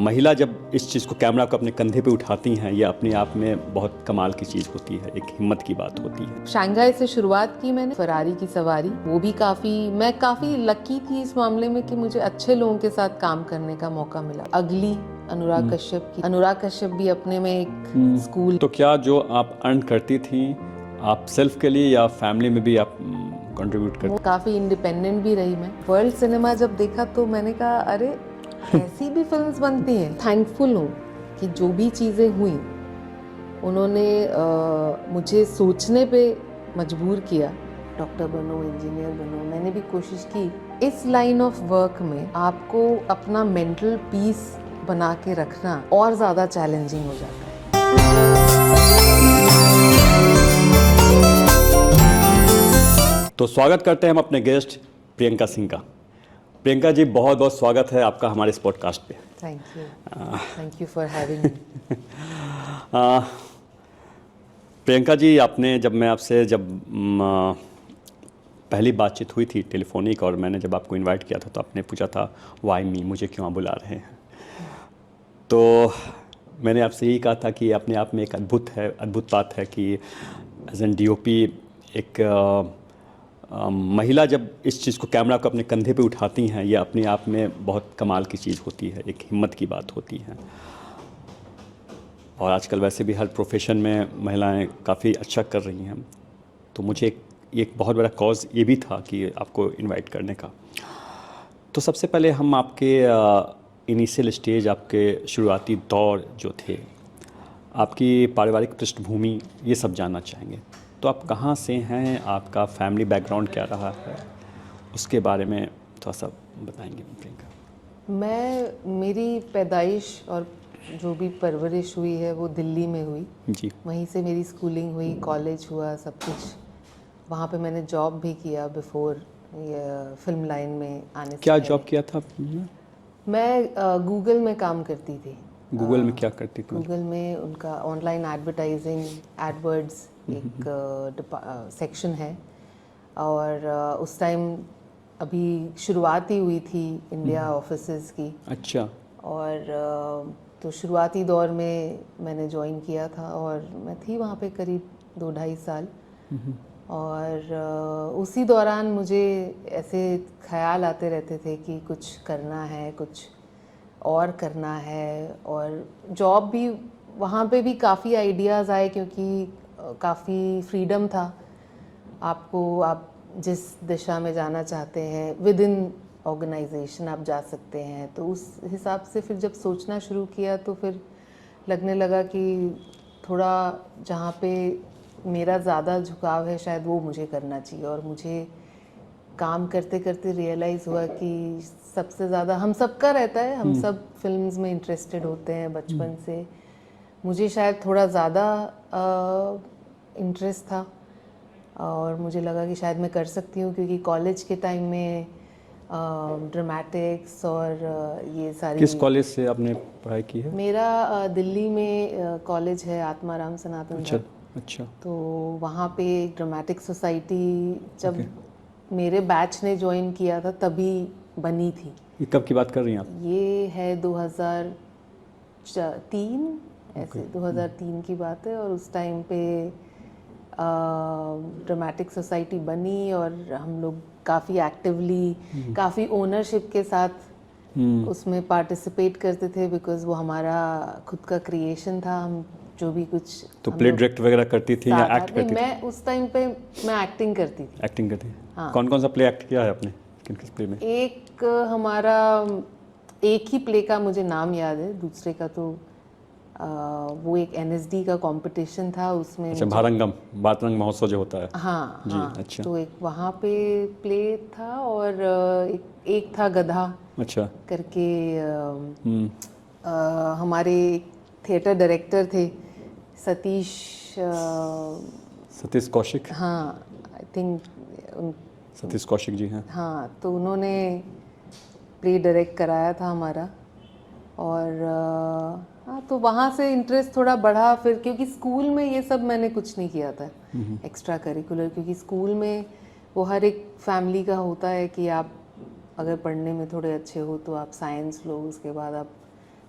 महिला जब इस चीज़ को कैमरा को अपने कंधे पे उठाती हैं, ये अपने आप में बहुत कमाल की चीज़ होती है, एक हिम्मत की बात होती है। शंघाई से शुरुआत की मैंने, फरारी की सवारी, वो भी मैं काफ़ी लकी थी इस मामले में कि मुझे अच्छे लोगों के साथ काम करने का मौका मिला। अगली अनुराग कश्यप की, अनुराग कश्यप भी अपने में एक स्कूल। तो क्या जो आप अर्न करती थी, आप सेल्फ के लिए या फैमिली में भी आप कंट्रीब्यूट करती? काफ़ी इंडिपेंडेंट भी रही मैं। वर्ल्ड सिनेमा जब देखा तो मैंने कहा अरे ऐसी भी फिल्म्स बनती हैं। थैंकफुल हूँ कि जो भी चीज़ें हुई उन्होंने मुझे सोचने पे मजबूर किया। डॉक्टर बनो, इंजीनियर बनो, मैंने भी कोशिश की। इस लाइन ऑफ वर्क में आपको अपना मेंटल पीस बना के रखना और ज़्यादा चैलेंजिंग हो जाता है। तो स्वागत करते हैं हम अपने गेस्ट प्रियंका सिंह का। प्रियंका जी, बहुत बहुत स्वागत है आपका हमारे इस पॉडकास्ट पे। Thank you for having me. Priyanka ji, मैं आपसे पहली बातचीत हुई थी टेलीफोनिक, और मैंने जब आपको इनवाइट किया था तो आपने पूछा था वाई मी, मुझे क्यों आप बुला रहे हैं। तो मैंने आपसे यही कहा था कि अपने आप में एक अद्भुत बात है कि एज एन डीओपी एक महिला जब इस चीज़ को कैमरा को अपने कंधे पे उठाती हैं, ये अपने आप में बहुत कमाल की चीज़ होती है, एक हिम्मत की बात होती है। और आजकल वैसे भी हर प्रोफेशन में महिलाएं काफ़ी अच्छा कर रही हैं। तो मुझे एक बहुत बड़ा कॉज ये भी था कि आपको इनवाइट करने का। तो सबसे पहले हम आपके इनिशियल स्टेज, आपके शुरुआती दौर जो थे, आपकी पारिवारिक पृष्ठभूमि, ये सब जानना चाहेंगे। तो आप कहाँ से हैं, आपका फैमिली बैकग्राउंड क्या रहा है, उसके बारे में थोड़ा सा बताएंगे प्रियंका। मेरी पैदाइश और जो भी परवरिश हुई है वो दिल्ली में हुई जी। वहीं से मेरी स्कूलिंग हुई, कॉलेज हुआ, सब कुछ वहाँ पे मैंने जॉब भी किया बिफोर फिल्म लाइन में आने से क्या पहले। जॉब किया था आपने? मैं गूगल में काम करती थी। गूगल में क्या करती थी? गूगल में उनका ऑनलाइन एडवर्टाइजिंग, एडवर्ड्स एक सेक्शन है। और उस टाइम अभी शुरुआत ही हुई थी इंडिया ऑफिसेज की। अच्छा। और तो शुरुआती दौर में मैंने ज्वाइन किया था और मैं थी वहाँ पे करीब 2-2.5 साल। और उसी दौरान मुझे ऐसे ख्याल आते रहते थे कि कुछ करना है, कुछ और करना है। और जॉब भी वहाँ पे भी काफ़ी आइडियाज़ आए क्योंकि काफ़ी फ्रीडम था। आप जिस दिशा में जाना चाहते हैं विद इन ऑर्गेनाइजेशन आप जा सकते हैं। तो उस हिसाब से फिर जब सोचना शुरू किया तो फिर लगने लगा कि थोड़ा जहाँ पे मेरा ज़्यादा झुकाव है शायद वो मुझे करना चाहिए। और मुझे काम करते करते रियलाइज़ हुआ कि सबसे ज़्यादा हम सबका रहता है, हम सब फिल्म्स में इंटरेस्टेड होते हैं बचपन से। मुझे शायद थोड़ा ज़्यादा इंटरेस्ट था और मुझे लगा कि शायद मैं कर सकती हूँ क्योंकि कॉलेज के टाइम में ड्रामेटिक्स और ये सारी। किस कॉलेज से आपने पढ़ाई की है? मेरा दिल्ली में कॉलेज है आत्माराम सनातन। अच्छा अच्छा। तो वहाँ पे ड्रामेटिक सोसाइटी जब मेरे बैच ने ज्वाइन किया था तभी बनी थी। ये कब की बात कर रही हैं आप? ये है 2003, ऐसे 2003 की बात है। और उस टाइम पे ड्रामेटिक सोसाइटी बनी और हम लोग काफ़ी एक्टिवली, काफ़ी ओनरशिप के साथ उसमें पार्टिसिपेट करते थे बिकॉज वो हमारा खुद का क्रिएशन था। हम जो भी कुछ तो प्ले डायरेक्ट वगैरह करती थी या एक्ट करती थी? मैं उस टाइम पे मैं एक्टिंग करती थी। एक्टिंग करती थी। हाँ। कौन कौन सा प्ले एक्ट किया है आपने, किन किस प्ले में? हमारा एक ही प्ले का मुझे नाम याद है, दूसरे का तो वो एक NSD का कंपटीशन था उसमें। अच्छा, भारत रंग महोत्सव जो होता है। हाँ जी। हाँ। अच्छा। तो एक वहाँ पे प्ले था और एक था गधा अच्छा करके। हमारे थिएटर डायरेक्टर थे सतीश कौशिक। हाँ, आई थिंक सतीश कौशिक जी हैं। हाँ, तो उन्होंने प्ले डायरेक्ट कराया था हमारा। और हाँ, तो वहाँ से इंटरेस्ट थोड़ा बढ़ा फिर, क्योंकि स्कूल में ये सब मैंने कुछ नहीं किया था एक्स्ट्रा करिकुलर। क्योंकि स्कूल में वो हर एक फैमिली का होता है कि आप अगर पढ़ने में थोड़े अच्छे हो तो आप साइंस लो, उसके बाद आप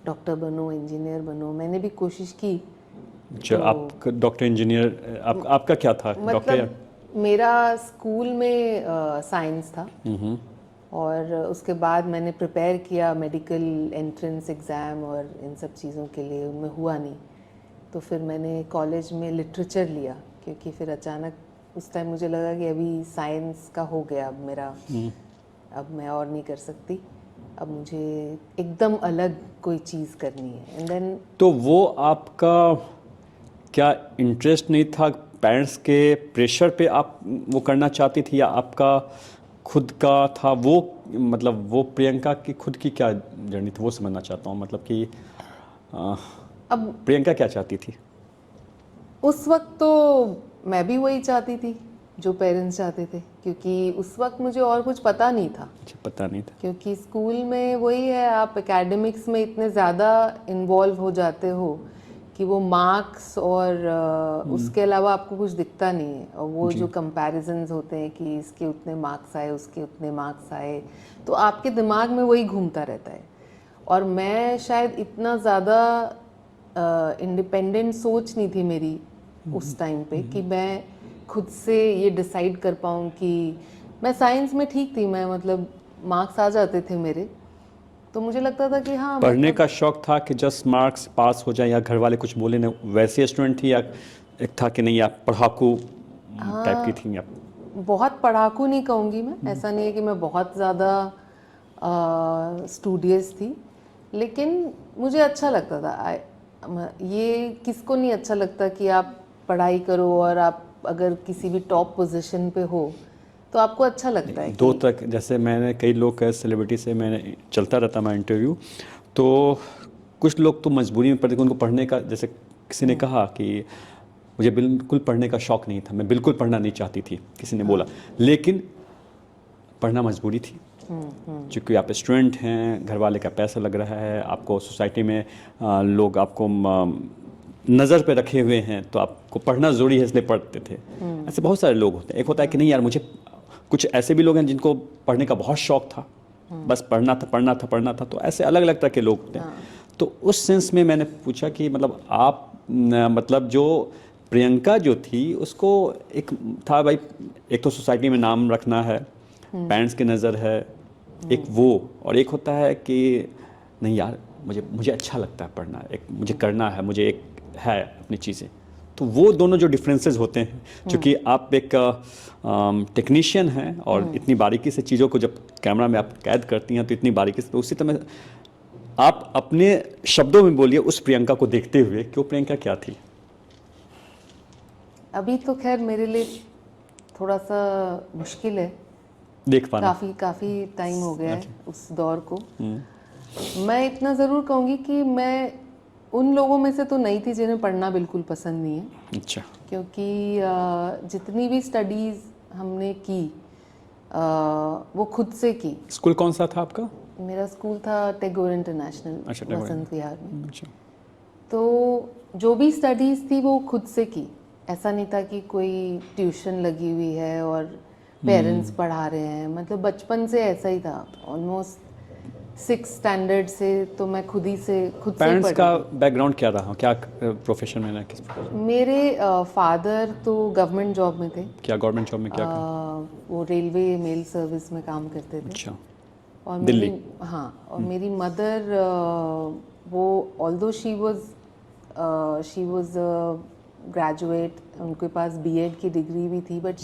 डॉक्टर बनो, इंजीनियर बनो। मैंने भी कोशिश की। अच्छा, आप डॉक्टर इंजीनियर, आपका क्या था, डॉक्टर? मतलब मेरा स्कूल में साइंस था, और उसके बाद मैंने प्रिपेयर किया मेडिकल एंट्रेंस एग्ज़ाम और इन सब चीज़ों के लिए, उनमें हुआ नहीं। तो फिर मैंने कॉलेज में लिटरेचर लिया, क्योंकि फिर अचानक उस टाइम मुझे लगा कि अभी साइंस का हो गया अब मेरा, अब मैं और नहीं कर सकती, अब मुझे एकदम अलग कोई चीज़ करनी है। एंड देन तो वो आपका क्या इंटरेस्ट नहीं था, पेरेंट्स के प्रेशर पे आप वो करना चाहती थी, या आपका खुद का था वो? मतलब वो प्रियंका की खुद की क्या जर्नी थी, वो समझना चाहता हूँ। मतलब कि अब प्रियंका क्या चाहती थी? उस वक्त तो मैं भी वही चाहती थी जो पेरेंट्स चाहते थे, क्योंकि उस वक्त मुझे और कुछ पता नहीं था। अच्छा, पता नहीं था। क्योंकि स्कूल में वही है, आप एकेडमिक्स में इतने ज़्यादा इन्वॉल्व हो जाते हो कि वो मार्क्स और उसके अलावा आपको कुछ दिखता नहीं है। और वो जो कंपैरिजन्स होते हैं कि इसके उतने मार्क्स आए, उसके उतने मार्क्स आए, तो आपके दिमाग में वही घूमता रहता है। और मैं शायद इतना ज़्यादा इंडिपेंडेंट सोच नहीं थी मेरी उस टाइम पे कि मैं खुद से ये डिसाइड कर पाऊँ कि मैं साइंस में ठीक थी, मैं मतलब मार्क्स आ जाते थे मेरे, तो मुझे लगता था कि हाँ पढ़ने मतलब का शौक था कि जस्ट मार्क्स पास हो जाए, या घर वाले कुछ बोले ना, वैसे स्टूडेंट थी, या एक था कि नहीं आप पढ़ाकू टाइप की थी आप? बहुत पढ़ाकू नहीं कहूँगी मैं, ऐसा नहीं है कि मैं बहुत ज़्यादा स्टूडियस थी, लेकिन मुझे अच्छा लगता था। ये किसको नहीं अच्छा लगता कि आप पढ़ाई करो और आप अगर किसी भी टॉप पोजीशन पे हो तो आपको अच्छा लगता है दो कि तक, जैसे मैंने कई लोग सेलिब्रिटी से मैंने चलता रहता मैं इंटरव्यू, तो कुछ लोग तो मजबूरी में पढ़ते, उनको पढ़ने का, जैसे किसी ने कहा कि मुझे बिल्कुल पढ़ने का शौक नहीं था, मैं बिल्कुल पढ़ना नहीं चाहती थी, किसी ने बोला, लेकिन पढ़ना मजबूरी थी, क्योंकि आप स्टूडेंट हैं, घर वाले का पैसा लग रहा है, आपको सोसाइटी में लोग आपको नज़र पे रखे हुए हैं, तो आपको पढ़ना ज़रूरी है, इसलिए पढ़ते थे। ऐसे बहुत सारे लोग होते हैं। एक होता है कि नहीं यार, मुझे कुछ ऐसे भी लोग हैं जिनको पढ़ने का बहुत शौक था, बस पढ़ना था पढ़ना था पढ़ना था, तो ऐसे अलग अलग तरह के लोग होते हैं। तो उस सेंस में मैंने पूछा कि मतलब आप मतलब जो प्रियंका जो थी उसको एक था भाई, एक तो सोसाइटी में नाम रखना है, पेरेंट्स की नज़र है, एक वो, और एक होता है कि नहीं यार, मुझे मुझे अच्छा लगता है पढ़ना, एक मुझे करना है, मुझे एक है अपनी चीज़ें। तो वो दोनों जो डिफरेंसेस होते हैं, क्योंकि आप एक टेक्नीशियन हैं और इतनी बारीकी से चीज़ों को जब कैमरा में आप कैद करती हैं तो इतनी बारीकी से, तो उसी तरह आप अपने शब्दों में बोलिए उस प्रियंका को देखते हुए कि वो प्रियंका क्या थी। अभी तो खैर मेरे लिए थोड़ा सा मुश्किल है, देख पाना। काफ़ी टाइम हो गया है उस दौर को। मैं इतना ज़रूर कहूँगी कि मैं उन लोगों में से तो नहीं थी जिन्हें पढ़ना बिल्कुल पसंद नहीं है, अच्छा। क्योंकि जितनी भी स्टडीज़ हमने की वो खुद से की। स्कूल कौन सा था आपका? मेरा स्कूल था टैगोर इंटरनेशनल, अच्छा, टैगोर। वसंत विहार में। अच्छा। तो जो भी स्टडीज़ थी वो खुद से की, ऐसा नहीं था कि कोई ट्यूशन लगी हुई है और पेरेंट्स पढ़ा रहे हैं। मतलब बचपन से ऐसा ही था, ऑलमोस्ट 6th स्टैंडर्ड से तो मैं खुद से ही पेरेंट्स पढ़ी का थी। बैकग्राउंड क्या रहा, क्या प्रोफेशन में ना, किस मेरे फादर तो गवर्नमेंट जॉब में थे, क्या गवर्नमेंट जॉब में क्या काम? वो रेलवे मेल सर्विस में काम करते थे। अच्छा। और दिल्ली। मेरी मदर, वो ऑल्दो शी वाज ग्रेजुएट, उनके पास बीएड की डिग्री भी थी, बट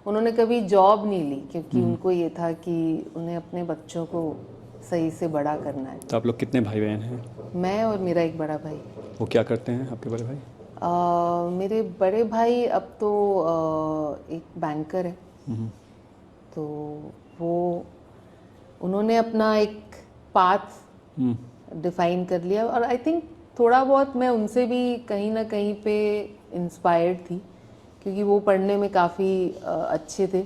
उन्होंने कभी जॉब नहीं ली, क्योंकि उनको ये था कि उन्हें अपने बच्चों को सही से बड़ा करना है। तो आप लोग कितने भाई बहन हैं? मैं और मेरा एक बड़ा भाई। वो क्या करते हैं आपके बड़े भाई? मेरे बड़े भाई अब तो एक बैंकर है, तो वो उन्होंने अपना एक पाथ डिफाइन कर लिया, और आई थिंक थोड़ा बहुत मैं उनसे भी कहीं ना कहीं पे इंस्पायर्ड थी, क्योंकि वो पढ़ने में काफ़ी अच्छे थे।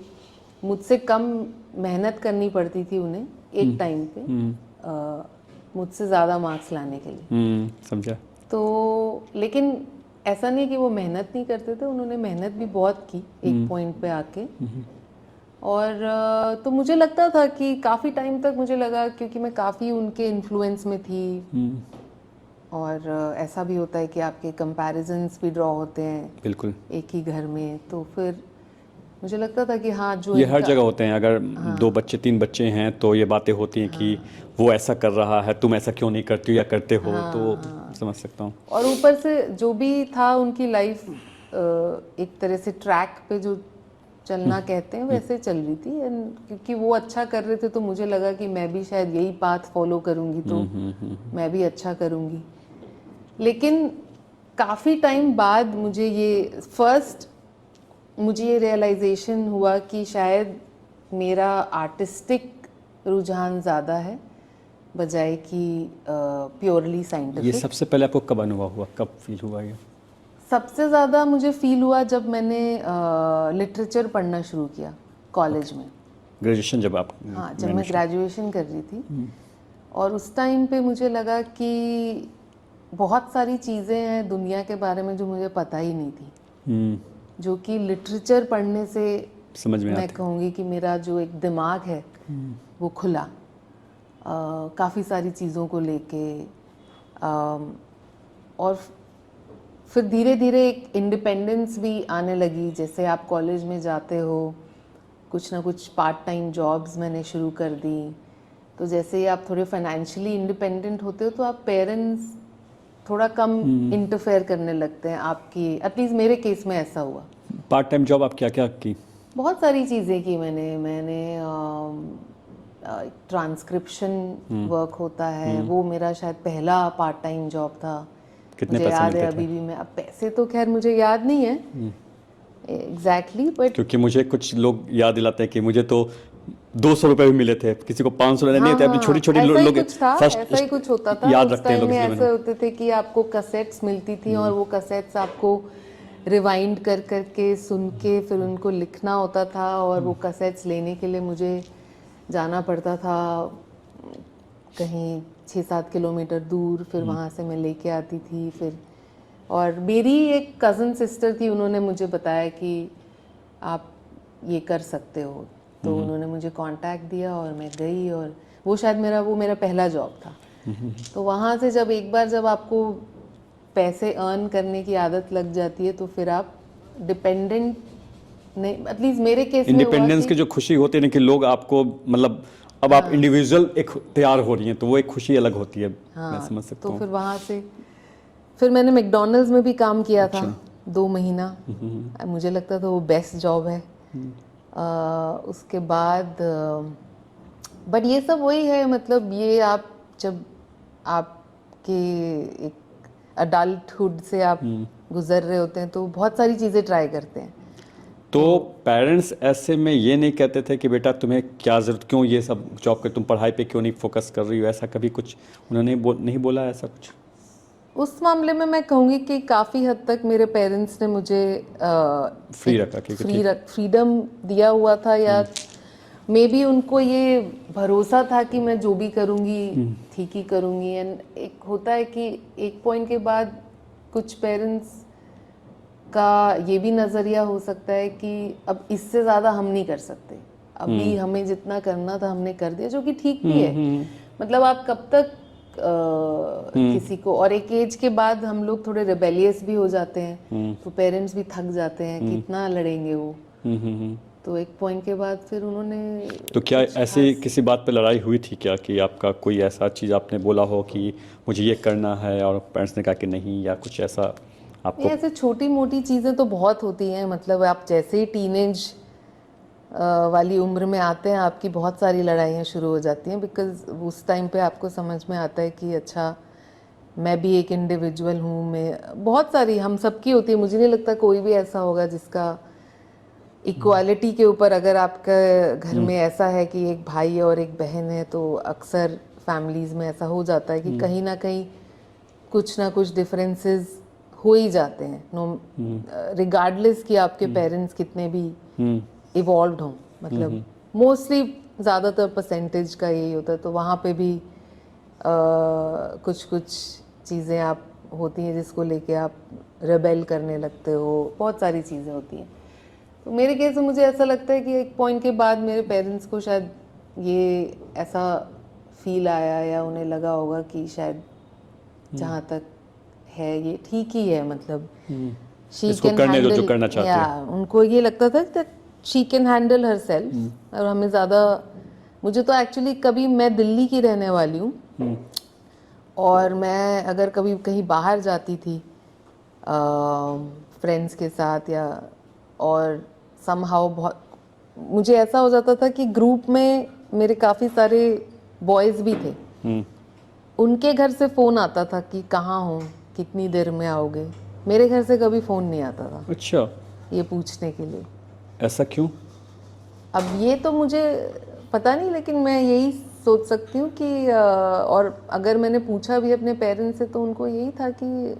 मुझसे कम मेहनत करनी पड़ती थी उन्हें एक टाइम पे, मुझसे ज़्यादा मार्क्स लाने के लिए। समझा। तो लेकिन ऐसा नहीं कि वो मेहनत नहीं करते थे, उन्होंने मेहनत भी बहुत की एक पॉइंट पे आके। और तो मुझे लगता था कि काफ़ी टाइम तक मुझे लगा, क्योंकि मैं काफ़ी उनके इन्फ्लुएंस में थी। और ऐसा भी होता है कि आपके कंपैरिजन्स भी ड्रॉ होते हैं बिल्कुल, एक ही घर में, तो फिर मुझे लगता था कि हाँ, जो ये हर इनका जगह होते हैं। अगर 2 बच्चे 3 बच्चे हैं तो ये बातें होती हैं कि वो ऐसा कर रहा है, तुम ऐसा क्यों नहीं करती हो या करते हो, तो समझ सकता हूँ। और ऊपर से जो भी था उनकी लाइफ एक तरह से ट्रैक पे जो चलना कहते हैं वैसे चल रही थी। क्योंकि वो अच्छा कर रहे थे तो मुझे लगा कि मैं भी शायद यही पाथ फॉलो करूँगी तो मैं भी अच्छा करूँगी। लेकिन काफ़ी टाइम बाद मुझे ये रियलाइजेशन हुआ कि शायद मेरा आर्टिस्टिक रुझान ज़्यादा है बजाय कि प्योरली ये साइंटिफिक। सबसे पहले आपको कब अनुभव हुआ, कब फील हुआ ये? सबसे ज़्यादा मुझे फील हुआ जब मैंने लिटरेचर पढ़ना शुरू किया कॉलेज में। ग्रेजुएशन जब आप हाँ, जब मैं ग्रेजुएशन कर रही थी और उस टाइम पे मुझे लगा कि बहुत सारी चीज़ें हैं दुनिया के बारे में जो मुझे पता ही नहीं थी, जो कि लिटरेचर पढ़ने से समझ में मैं आते। कहूँगी कि मेरा जो एक दिमाग है वो खुला काफ़ी सारी चीज़ों को लेके। और फिर धीरे धीरे एक इंडिपेंडेंस भी आने लगी। जैसे आप कॉलेज में जाते हो, कुछ ना कुछ पार्ट टाइम जॉब्स मैंने शुरू कर दी, तो जैसे ही आप थोड़े फाइनेंशियली इंडिपेंडेंट होते हो तो आप पेरेंट्स थोड़ा कम इंटरफेयर करने लगते हैं आपकी। एटलीस्ट मेरे केस में ऐसा हुआ। पार्ट टाइम जॉब आप क्या क्या की? बहुत सारी चीज़ें की मैंने ट्रांसक्रिप्शन वर्क होता है, वो मेरा शायद पहला पार्ट टाइम जॉब था। कितने मुझे पैसे याद है मिलते थे? अभी भी। मैं अब पैसे तो खैर मुझे याद नहीं है एग्जैक्टली, बट क्योंकि मुझे कुछ लोग याद दिलाते हैं कि मुझे तो 200 रुपये भी मिले थे, किसी को 500 नहीं हाँ थे। अपनी छोटी छोटी ऐसा ही लोग कुछ था, ऐसा ही कुछ होता था याद उस रखते हैं टाइम लोग, में। इसलिए ऐसे मैंने। होते थे कि आपको कैसेट्स मिलती थी और वो कैसेट्स आपको रिवाइंड कर करके सुन के फिर उनको लिखना होता था। और वो कैसेट्स लेने के लिए मुझे जाना पड़ता था कहीं 6-7 किलोमीटर दूर, फिर वहाँ से मैं लेके आती थी। फिर और मेरी एक कज़न सिस्टर थी, उन्होंने मुझे बताया कि आप ये कर सकते हो, तो उन्होंने मुझे कांटेक्ट दिया और मैं गई। और वो शायद वो मेरा पहला जॉब था। तो वहाँ से जब आपको पैसे अर्न करने की आदत लग जाती है तो फिर आप डिपेंडेंट नहीं, एटलीस्ट मेरे केस में हुआ इंडिपेंडेंस कि की जो खुशी होती है ना, कि लोग आपको मतलब अब आप इंडिविजुअल एक तैयार हो रही हैं, तो वो एक खुशी अलग होती है। मैं समझ सकता तो हूँ। फिर वहाँ से फिर मैंने मैकडॉनल्ड्स में भी काम किया था 2 महीना। मुझे लगता था वो बेस्ट जॉब है। उसके बाद बट ये सब वही है, मतलब ये आप जब आपके एक अडल्टहुड से आप गुजर रहे होते हैं तो बहुत सारी चीज़ें ट्राई करते हैं। तो पेरेंट्स ऐसे में ये नहीं कहते थे कि बेटा तुम्हें क्या जरूरत, क्यों ये सब जॉब कर, तुम पढ़ाई पे क्यों नहीं फोकस कर रही हो? ऐसा कभी कुछ उन्होंने नहीं बोला ऐसा कुछ? उस मामले में मैं कहूँगी कि काफ़ी हद तक मेरे पेरेंट्स ने मुझे फ्री रखा कि ठीक। फ्रीडम दिया हुआ था, या मे बी उनको ये भरोसा था कि मैं जो भी करूँगी ठीक ही करूँगी। एंड एक होता है कि एक पॉइंट के बाद कुछ पेरेंट्स का ये भी नज़रिया हो सकता है कि अब इससे ज़्यादा हम नहीं कर सकते, अभी हमें जितना करना था हमने कर दिया, जो कि ठीक भी है। मतलब आप कब तक किसी को, और एक एज के बाद हम लोग थोड़े रिबेलियस भी हो जाते हैं, तो पेरेंट्स भी थक जाते हैं, कितना लड़ेंगे वो। तो एक पॉइंट के बाद फिर उन्होंने तो क्या ऐसी किसी बात पे लड़ाई हुई थी क्या, कि आपका कोई ऐसा चीज़ आपने बोला हो कि मुझे ये करना है और पेरेंट्स ने कहा कि नहीं, या कुछ ऐसा आपको? ऐसे छोटी मोटी चीज़ें तो बहुत होती हैं। मतलब आप जैसे ही टीनेज वाली उम्र में आते हैं आपकी बहुत सारी लड़ाइयाँ शुरू हो जाती हैं, बिकॉज उस टाइम पे आपको समझ में आता है कि अच्छा मैं भी एक इंडिविजुअल हूँ। मैं बहुत सारी हम सबकी होती है। मुझे नहीं लगता कोई भी ऐसा होगा जिसका इक्वालिटी के ऊपर, अगर आपका घर में ऐसा है कि एक भाई और एक बहन है तो अक्सर फैमिलीज़ में ऐसा हो जाता है कि कहीं ना कुछ डिफरेंसेस हो ही जाते हैं, नो रिगार्डलेस कि आपके पेरेंट्स कितने भी इवॉल्व हों। मतलब मोस्टली ज़्यादातर परसेंटेज का यही होता है। तो वहाँ पे भी कुछ चीज़ें आप होती हैं जिसको लेके आप रेबेल करने लगते हो, बहुत सारी चीज़ें होती हैं। तो मेरे केस में मुझे ऐसा लगता है कि एक पॉइंट के बाद मेरे पेरेंट्स को शायद ये ऐसा फील आया या उन्हें लगा होगा कि शायद जहाँ तक है ये ठीक ही है, मतलब शी इसको कैन करने दो जो हैंडल, करना चाहती या है। उनको ये लगता था कि she can handle her self. और हमें ज़्यादा, मुझे तो एक्चुअली, कभी मैं दिल्ली की रहने वाली हूँ और मैं अगर कभी कहीं बाहर जाती थी फ्रेंड्स के साथ या, और समहाउ बहुत मुझे ऐसा हो जाता था कि ग्रुप में मेरे काफ़ी सारे बॉयज़ भी थे, उनके घर से फ़ोन आता था कि कहाँ हो, कितनी देर में आओगे। मेरे घर से कभी फ़ोन नहीं आता था अच्छा, ये पूछने के लिए। ऐसा क्यों? अब ये तो मुझे पता नहीं, लेकिन मैं यही सोच सकती हूँ कि और अगर मैंने पूछा भी अपने पेरेंट्स से तो उनको यही था कि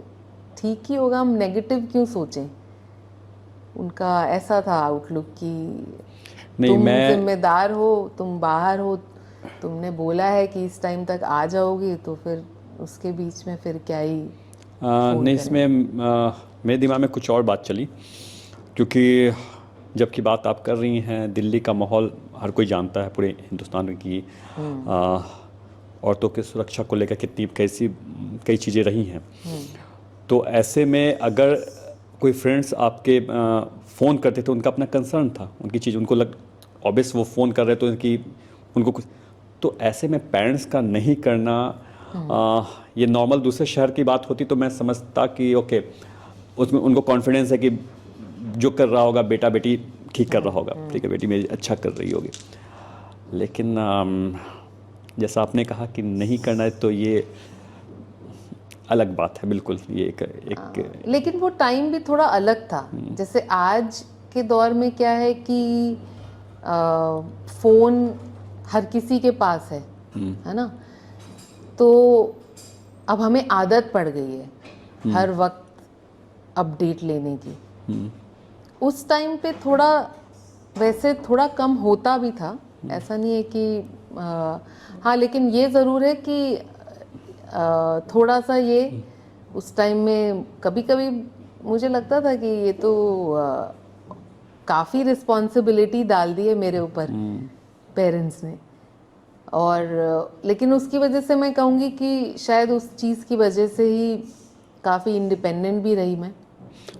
ठीक ही होगा, हम नेगेटिव क्यों सोचें। उनका ऐसा था आउटलुक कि नहीं, तुम मैं जिम्मेदार हो, तुम बाहर हो, तुमने बोला है कि इस टाइम तक आ जाओगे, तो फिर उसके बीच में फिर क्या ही फ़ोन नहीं, करें। इसमें मेरे दिमाग में कुछ और बात चली, क्योंकि जबकि बात आप कर रही हैं, दिल्ली का माहौल हर कोई जानता है पूरे हिंदुस्तान में कि औरतों की सुरक्षा को लेकर कितनी कई चीज़ें रही हैं। तो ऐसे में अगर कोई फ्रेंड्स आपके फ़ोन करते थे, उनका अपना कंसर्न था, उनकी चीज़ उनको ऑब्वियस वो फ़ोन कर रहे तो उनकी उनको कुछ, तो ऐसे में पेरेंट्स का नहीं करना, ये नॉर्मल दूसरे शहर की बात होती तो मैं समझता कि ओके, उसमें उनको कॉन्फिडेंस है कि जो कर रहा होगा बेटा बेटी ठीक कर रहा होगा, ठीक है, बेटी मेरी अच्छा कर रही होगी। लेकिन जैसा आपने कहा कि नहीं करना है, तो ये अलग बात है, बिल्कुल। ये एक लेकिन वो टाइम भी थोड़ा अलग था। जैसे आज के दौर में क्या है कि फ़ोन हर किसी के पास है ना, तो अब हमें आदत पड़ गई है हर वक्त अपडेट लेने की। उस टाइम पे थोड़ा, वैसे थोड़ा कम होता भी था, ऐसा नहीं है कि हाँ, लेकिन ये ज़रूर है कि थोड़ा सा ये उस टाइम में कभी कभी मुझे लगता था कि ये तो काफ़ी रिस्पॉन्सिबिलिटी डाल दी है मेरे ऊपर पेरेंट्स ने। और लेकिन उसकी वजह से मैं कहूँगी कि शायद उस चीज़ की वजह से ही काफ़ी इंडिपेंडेंट भी रही मैं।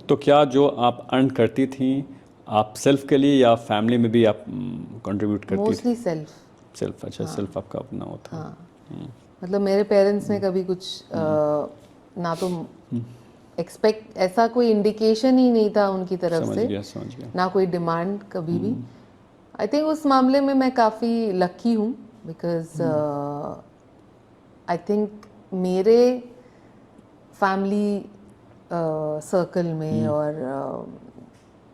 तो क्या जो आप अर्न करती थी, आप सेल्फ के लिए या फैमिली में भी आप कंट्रीब्यूट करती थी? Mostly self. सेल्फ, अच्छा। सेल्फ आपका अपना होता है। हाँ, मतलब मेरे पेरेंट्स ने कभी कुछ ना तो एक्सपेक्ट, ऐसा कोई इंडिकेशन ही नहीं था उनकी तरफ समझ से, गया, समझ गया। ना कोई डिमांड कभी भी। आई थिंक उस मामले में मैं काफ़ी लकी हूँ, बिकॉज आई थिंक मेरे फैमिली सर्कल में और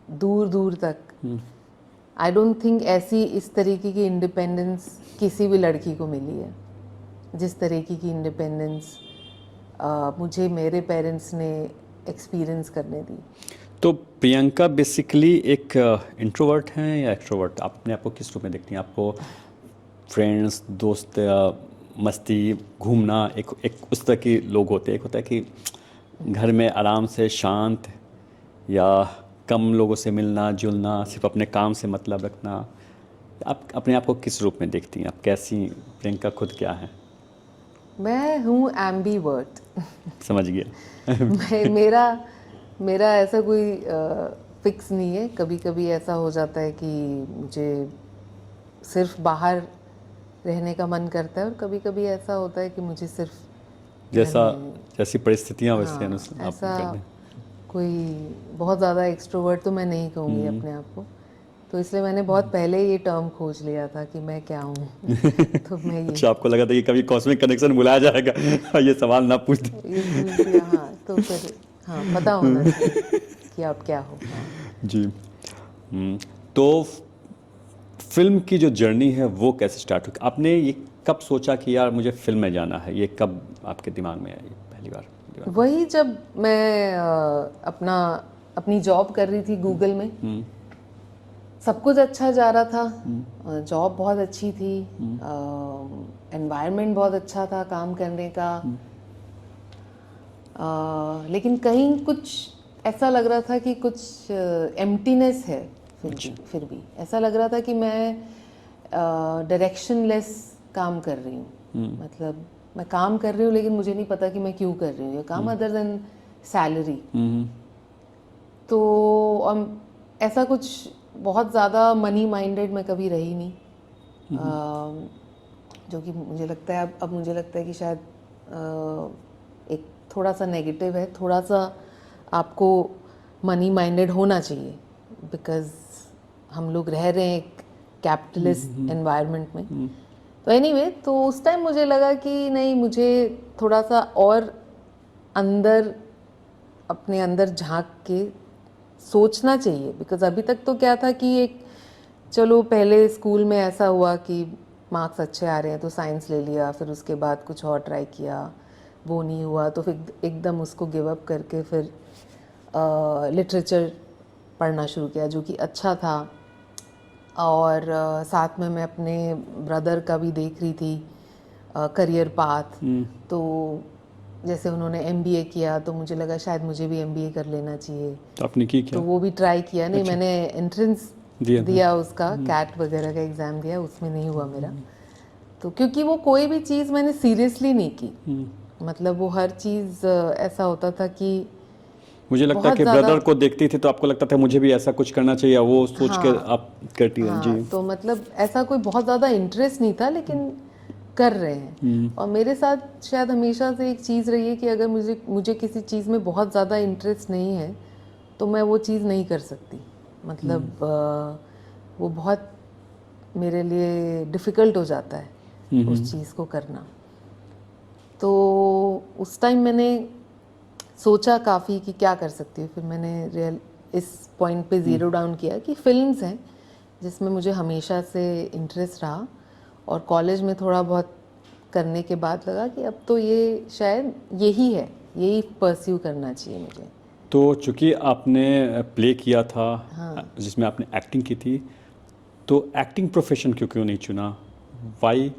दूर दूर तक आई डोंट थिंक ऐसी इस तरीके की इंडिपेंडेंस किसी भी लड़की को मिली है जिस तरीके की इंडिपेंडेंस मुझे मेरे पेरेंट्स ने एक्सपीरियंस करने दी। तो प्रियंका बेसिकली एक इंट्रोवर्ट हैं या एक्सट्रोवर्ट? आप अपने आप को किस रूप में देखती हैं? आपको फ्रेंड्स, दोस्त, मस्ती, घूमना, एक उस तरह के लोग होते हैं, एक होता है कि घर में आराम से शांत, या कम लोगों से मिलना जुलना, सिर्फ अपने काम से मतलब रखना। आप अपने आप को किस रूप में देखती हैं? आप कैसी, प्रियंका खुद क्या है? मैं हूँ एम्बीवर्ट। समझ गया। मेरा ऐसा कोई फिक्स नहीं है। कभी कभी ऐसा हो जाता है कि मुझे सिर्फ बाहर रहने का मन करता है, और कभी कभी ऐसा होता है कि मुझे सिर्फ जैसी परिस्थितियाँ वैसे हाँ, अनुसार आप ऐसा कर दें। कोई बहुत ज़्यादा एक्सट्रोवर्ट तो मैं नहीं कहूँगी अपने आप को। तो इसलिए मैंने बहुत पहले ये टर्म खोज लिया था कि मैं क्या हूँ। तो मैं अच्छा, आपको लगा था कि कभी कॉस्मिक कनेक्शन बुलाया जाएगा, ये सवाल ना पूछ दे। ये पूछ दिया, हाँ, तो फिर हाँ, पता होना चाहिए कि आप क्या हो। हाँ। जी। तो फिल्म की जो जर्नी है वो कैसे स्टार्ट हुई? आपने ये कब सोचा कि यार मुझे फिल्म में जाना है? ये कब आपके दिमाग में आई पहली बार? वही जब मैं अपनी जॉब कर रही थी गूगल में, सब कुछ अच्छा जा रहा था, जॉब बहुत अच्छी थी, एनवायरनमेंट बहुत अच्छा था काम करने का, लेकिन कहीं कुछ ऐसा लग रहा था कि कुछ एम्प्टीनेस है फिर भी ऐसा लग रहा था कि मैं डायरेक्शनलेस काम कर रही हूँ। मतलब मैं काम कर रही हूँ लेकिन मुझे नहीं पता कि मैं क्यों कर रही हूँ ये काम, अदर देन सैलरी। तो ऐसा कुछ बहुत ज़्यादा मनी माइंडेड मैं कभी रही नहीं, जो कि मुझे लगता है अब मुझे लगता है कि शायद एक थोड़ा सा नेगेटिव है। थोड़ा सा आपको मनी माइंडेड होना चाहिए, बिकॉज हम लोग रह रहे हैं एक कैपिटलिस्ट एनवायरनमेंट में। तो एनीवे, तो उस टाइम मुझे लगा कि नहीं, मुझे थोड़ा सा और अंदर, अपने अंदर झांक के सोचना चाहिए। बिकॉज अभी तक तो क्या था कि एक, चलो पहले स्कूल में ऐसा हुआ कि मार्क्स अच्छे आ रहे हैं तो साइंस ले लिया, फिर उसके बाद कुछ और ट्राई किया, वो नहीं हुआ तो फिर एकदम उसको गिव अप करके फिर लिटरेचर पढ़ना शुरू किया, जो कि अच्छा था। और साथ में मैं अपने ब्रदर का भी देख रही थी करियर पाथ। तो जैसे उन्होंने एमबीए किया तो मुझे लगा शायद मुझे भी एमबीए कर लेना चाहिए। तो आपने की क्या? तो वो भी ट्राई किया। नहीं, मैंने एंट्रेंस दिया उसका, कैट वगैरह का एग्ज़ाम दिया, उसमें नहीं हुआ मेरा। तो क्योंकि वो कोई भी चीज़ मैंने सीरियसली नहीं की, मतलब वो हर चीज़ ऐसा होता था कि मुझे लगता है कि ब्रदर को देखती थी तो आपको लगता था मुझे भी ऐसा कुछ करना चाहिए, वो सोच के आप करती हैं। जी। तो मतलब ऐसा कोई बहुत ज़्यादा इंटरेस्ट नहीं था, लेकिन कर रहे हैं। और मेरे साथ शायद हमेशा से एक चीज़ रही है कि अगर मुझे किसी चीज़ में बहुत ज़्यादा इंटरेस्ट नहीं है तो मैं वो चीज़ नहीं कर सकती। मतलब वो बहुत मेरे लिए डिफ़िकल्ट हो जाता है उस चीज़ को करना। तो उस टाइम मैंने सोचा काफ़ी कि क्या कर सकती हूँ। फिर मैंने इस पॉइंट पे ज़ीरो डाउन किया कि फ़िल्म्स हैं जिसमें मुझे हमेशा से इंटरेस्ट रहा, और कॉलेज में थोड़ा बहुत करने के बाद लगा कि अब तो ये शायद यही है, यही परस्यू करना चाहिए मुझे। तो चूंकि आपने प्ले किया था, जिसमें आपने एक्टिंग की थी, तो एक्टिंग प्रोफेशन क्यों नहीं चुना? Why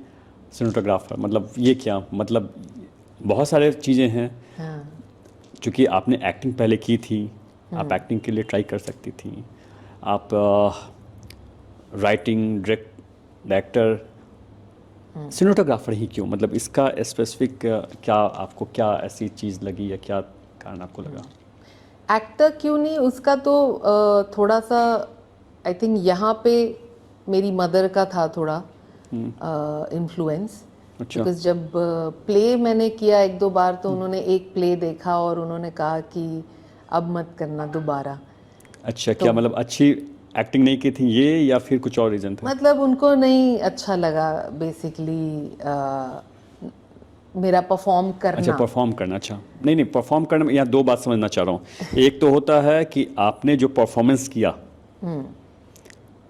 cinematographer? मतलब ये क्या, मतलब बहुत सारे चीज़ें हैं। चूँकि आपने एक्टिंग पहले की थी, आप एक्टिंग के लिए ट्राई कर सकती थी। आप राइटिंग, डायरेक्टर, सिनेमाटोग्राफर ही क्यों? मतलब इसका स्पेसिफिक क्या, आपको क्या ऐसी चीज़ लगी या क्या कारण आपको लगा? एक्टर क्यों नहीं, उसका तो थोड़ा सा आई थिंक यहाँ पे मेरी मदर का था थोड़ा इन्फ्लुएंस। अच्छा। बिकॉज जब प्ले मैंने किया एक दो बार तो उन्होंने एक प्ले देखा और उन्होंने कहा कि अब मत करना दोबारा। अच्छा, क्या मतलब अच्छी एक्टिंग नहीं की थी ये, या फिर कुछ और रीज़न था? मतलब उनको नहीं अच्छा लगा बेसिकली मेरा परफॉर्म करना। अच्छा, परफॉर्म करना। अच्छा, नहीं, परफॉर्म करना में यहाँ दो बात समझना चाह रहा हूँ। एक तो होता है कि आपने जो परफॉर्मेंस किया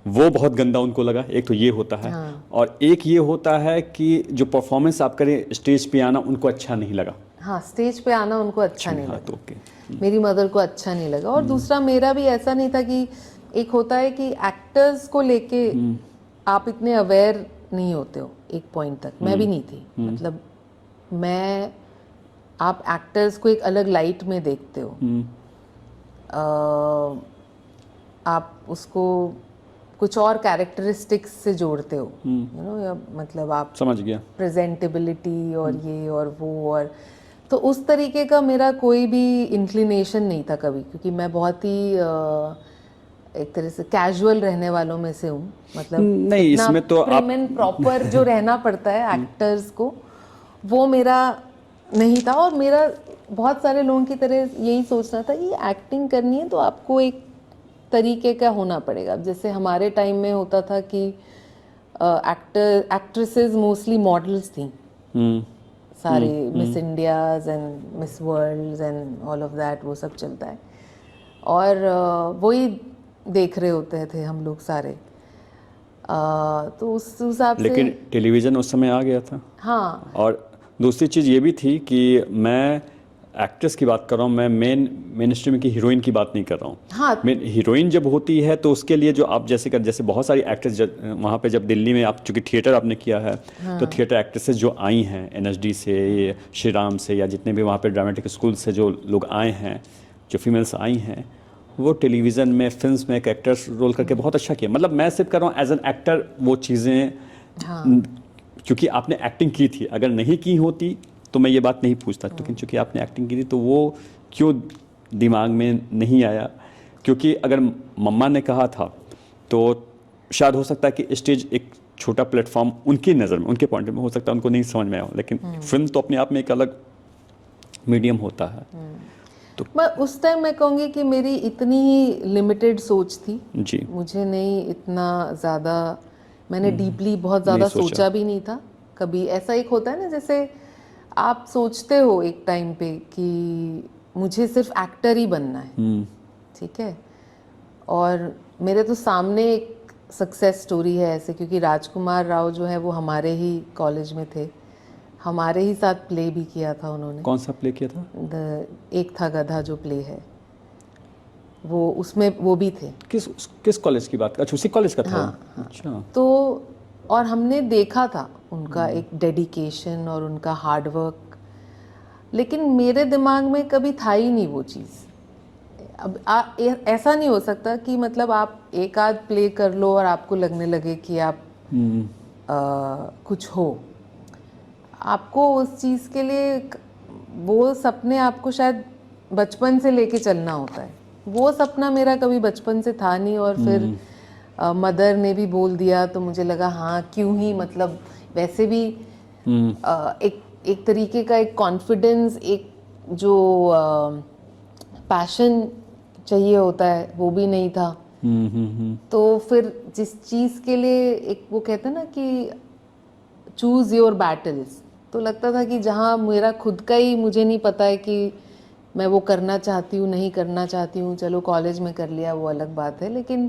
वो बहुत गंदा उनको लगा, एक तो ये होता है। और एक ये होता है कि जो परफॉर्मेंस आप करें स्टेज पे आना उनको अच्छा नहीं लगा। हाँ, स्टेज पे आना उनको अच्छा नहीं लगा। तो ओके, मेरी मदर को अच्छा नहीं लगा। और दूसरा, मेरा भी ऐसा नहीं था कि एक होता है कि एक्टर्स को लेके आप इतने अवेयर नहीं होते हो एक पॉइंट तक। मैं भी नहीं थी। मतलब आप एक्टर्स को एक अलग लाइट में देखते हो। आप उसको कुछ और कैरेक्टरिस्टिक्स से जोड़ते हो, यू नो, या मतलब आप समझ गया, प्रेजेंटेबिलिटी और ये और वो। और तो उस तरीके का मेरा कोई भी इंक्लिनेशन नहीं था कभी, क्योंकि मैं बहुत ही एक तरह से कैजुअल रहने वालों में से हूँ। मतलब नहीं, इसमें तो आप प्रॉपर जो रहना पड़ता है एक्टर्स को, वो मेरा नहीं था। और मेरा बहुत सारे लोगों की तरह यही सोचना था कि एक्टिंग करनी है तो आपको एक तरीके का होना पड़ेगा। जैसे हमारे टाइम में होता था कि एक्ट्रेसेस मोस्टली मॉडल्स थी, सारे miss Indias and miss worlds and all of that, वो सब चलता है। और वही देख रहे होते थे हम लोग सारे। तो उस हिसाब से, लेकिन टेलीविज़न उस समय आ गया था। हाँ। और दूसरी चीज़ ये भी थी कि मैं एक्ट्रेस की बात कर रहा हूँ, मैं मेन स्ट्रीम की हीरोइन की बात नहीं कर रहा हूँ। हाँ। हीरोइन जब होती है तो उसके लिए जो आप जैसे बहुत सारी एक्ट्रेस वहाँ पे जब दिल्ली में, आप चूँकि थिएटर आपने किया है, तो थिएटर एक्ट्रेसेस जो आई हैं NSD से, श्री राम से, या जितने भी वहाँ पे ड्रामेटिक स्कूल से जो लोग आए हैं, जो फीमेल्स आई हैं, वो टेलीविज़न में, फिल्म्स में एक एक्टर रोल करके बहुत अच्छा किया। मतलब मैं सिर्फ कर रहा हूँ एज एन एक्टर वो चीज़ें, हाँ क्योंकि आपने एक्टिंग की थी, अगर नहीं की होती तो मैं ये बात नहीं पूछता, लेकिन चूंकि आपने एक्टिंग की थी तो वो क्यों दिमाग में नहीं आया। क्योंकि अगर मम्मा ने कहा था तो शायद हो सकता है कि स्टेज एक छोटा प्लेटफॉर्म उनकी नज़र में, उनके पॉइंट में हो सकता है उनको नहीं समझ में आया, लेकिन फिल्म तो अपने आप में एक अलग मीडियम होता है। मैं उस टाइम मैं कहूँगी कि मेरी इतनी ही लिमिटेड सोच थी, जी, मुझे नहीं इतना ज़्यादा, मैंने डीपली बहुत नहीं ज़्यादा सोचा। सोचा भी नहीं था कभी। ऐसा एक होता है ना, जैसे आप सोचते हो एक टाइम पे कि मुझे सिर्फ एक्टर ही बनना है, ठीक है। और मेरे तो सामने एक सक्सेस स्टोरी है ऐसे, क्योंकि राजकुमार राव जो है वो हमारे ही कॉलेज में थे, हमारे ही साथ प्ले भी किया था उन्होंने। कौन सा प्ले किया था? एक था गधा जो प्ले है, वो उसमें वो भी थे। किस किस कॉलेज की बात? अच्छा, उसी कॉलेज का था वो? हाँ। अच्छा। तो और हमने देखा था उनका एक डेडिकेशन और उनका हार्डवर्क, लेकिन मेरे दिमाग में कभी था ही नहीं वो चीज़। अब ऐसा नहीं हो सकता कि मतलब आप एक आध प्ले कर लो और आपको लगने लगे कि आप कुछ हो। आपको उस चीज़ के लिए वो सपने आपको शायद बचपन से लेके चलना होता है। वो सपना मेरा कभी बचपन से था नहीं, और फिर मदर ने भी बोल दिया तो मुझे लगा हाँ क्यों ही, मतलब वैसे भी एक तरीके का एक कॉन्फिडेंस, एक जो पैशन चाहिए होता है वो भी नहीं था। तो फिर जिस चीज़ के लिए एक वो कहते हैं ना कि चूज़ योर बैटल्स, तो लगता था कि जहाँ मेरा खुद का ही मुझे नहीं पता है कि मैं वो करना चाहती हूँ नहीं करना चाहती हूँ, चलो कॉलेज में कर लिया वो अलग बात है, लेकिन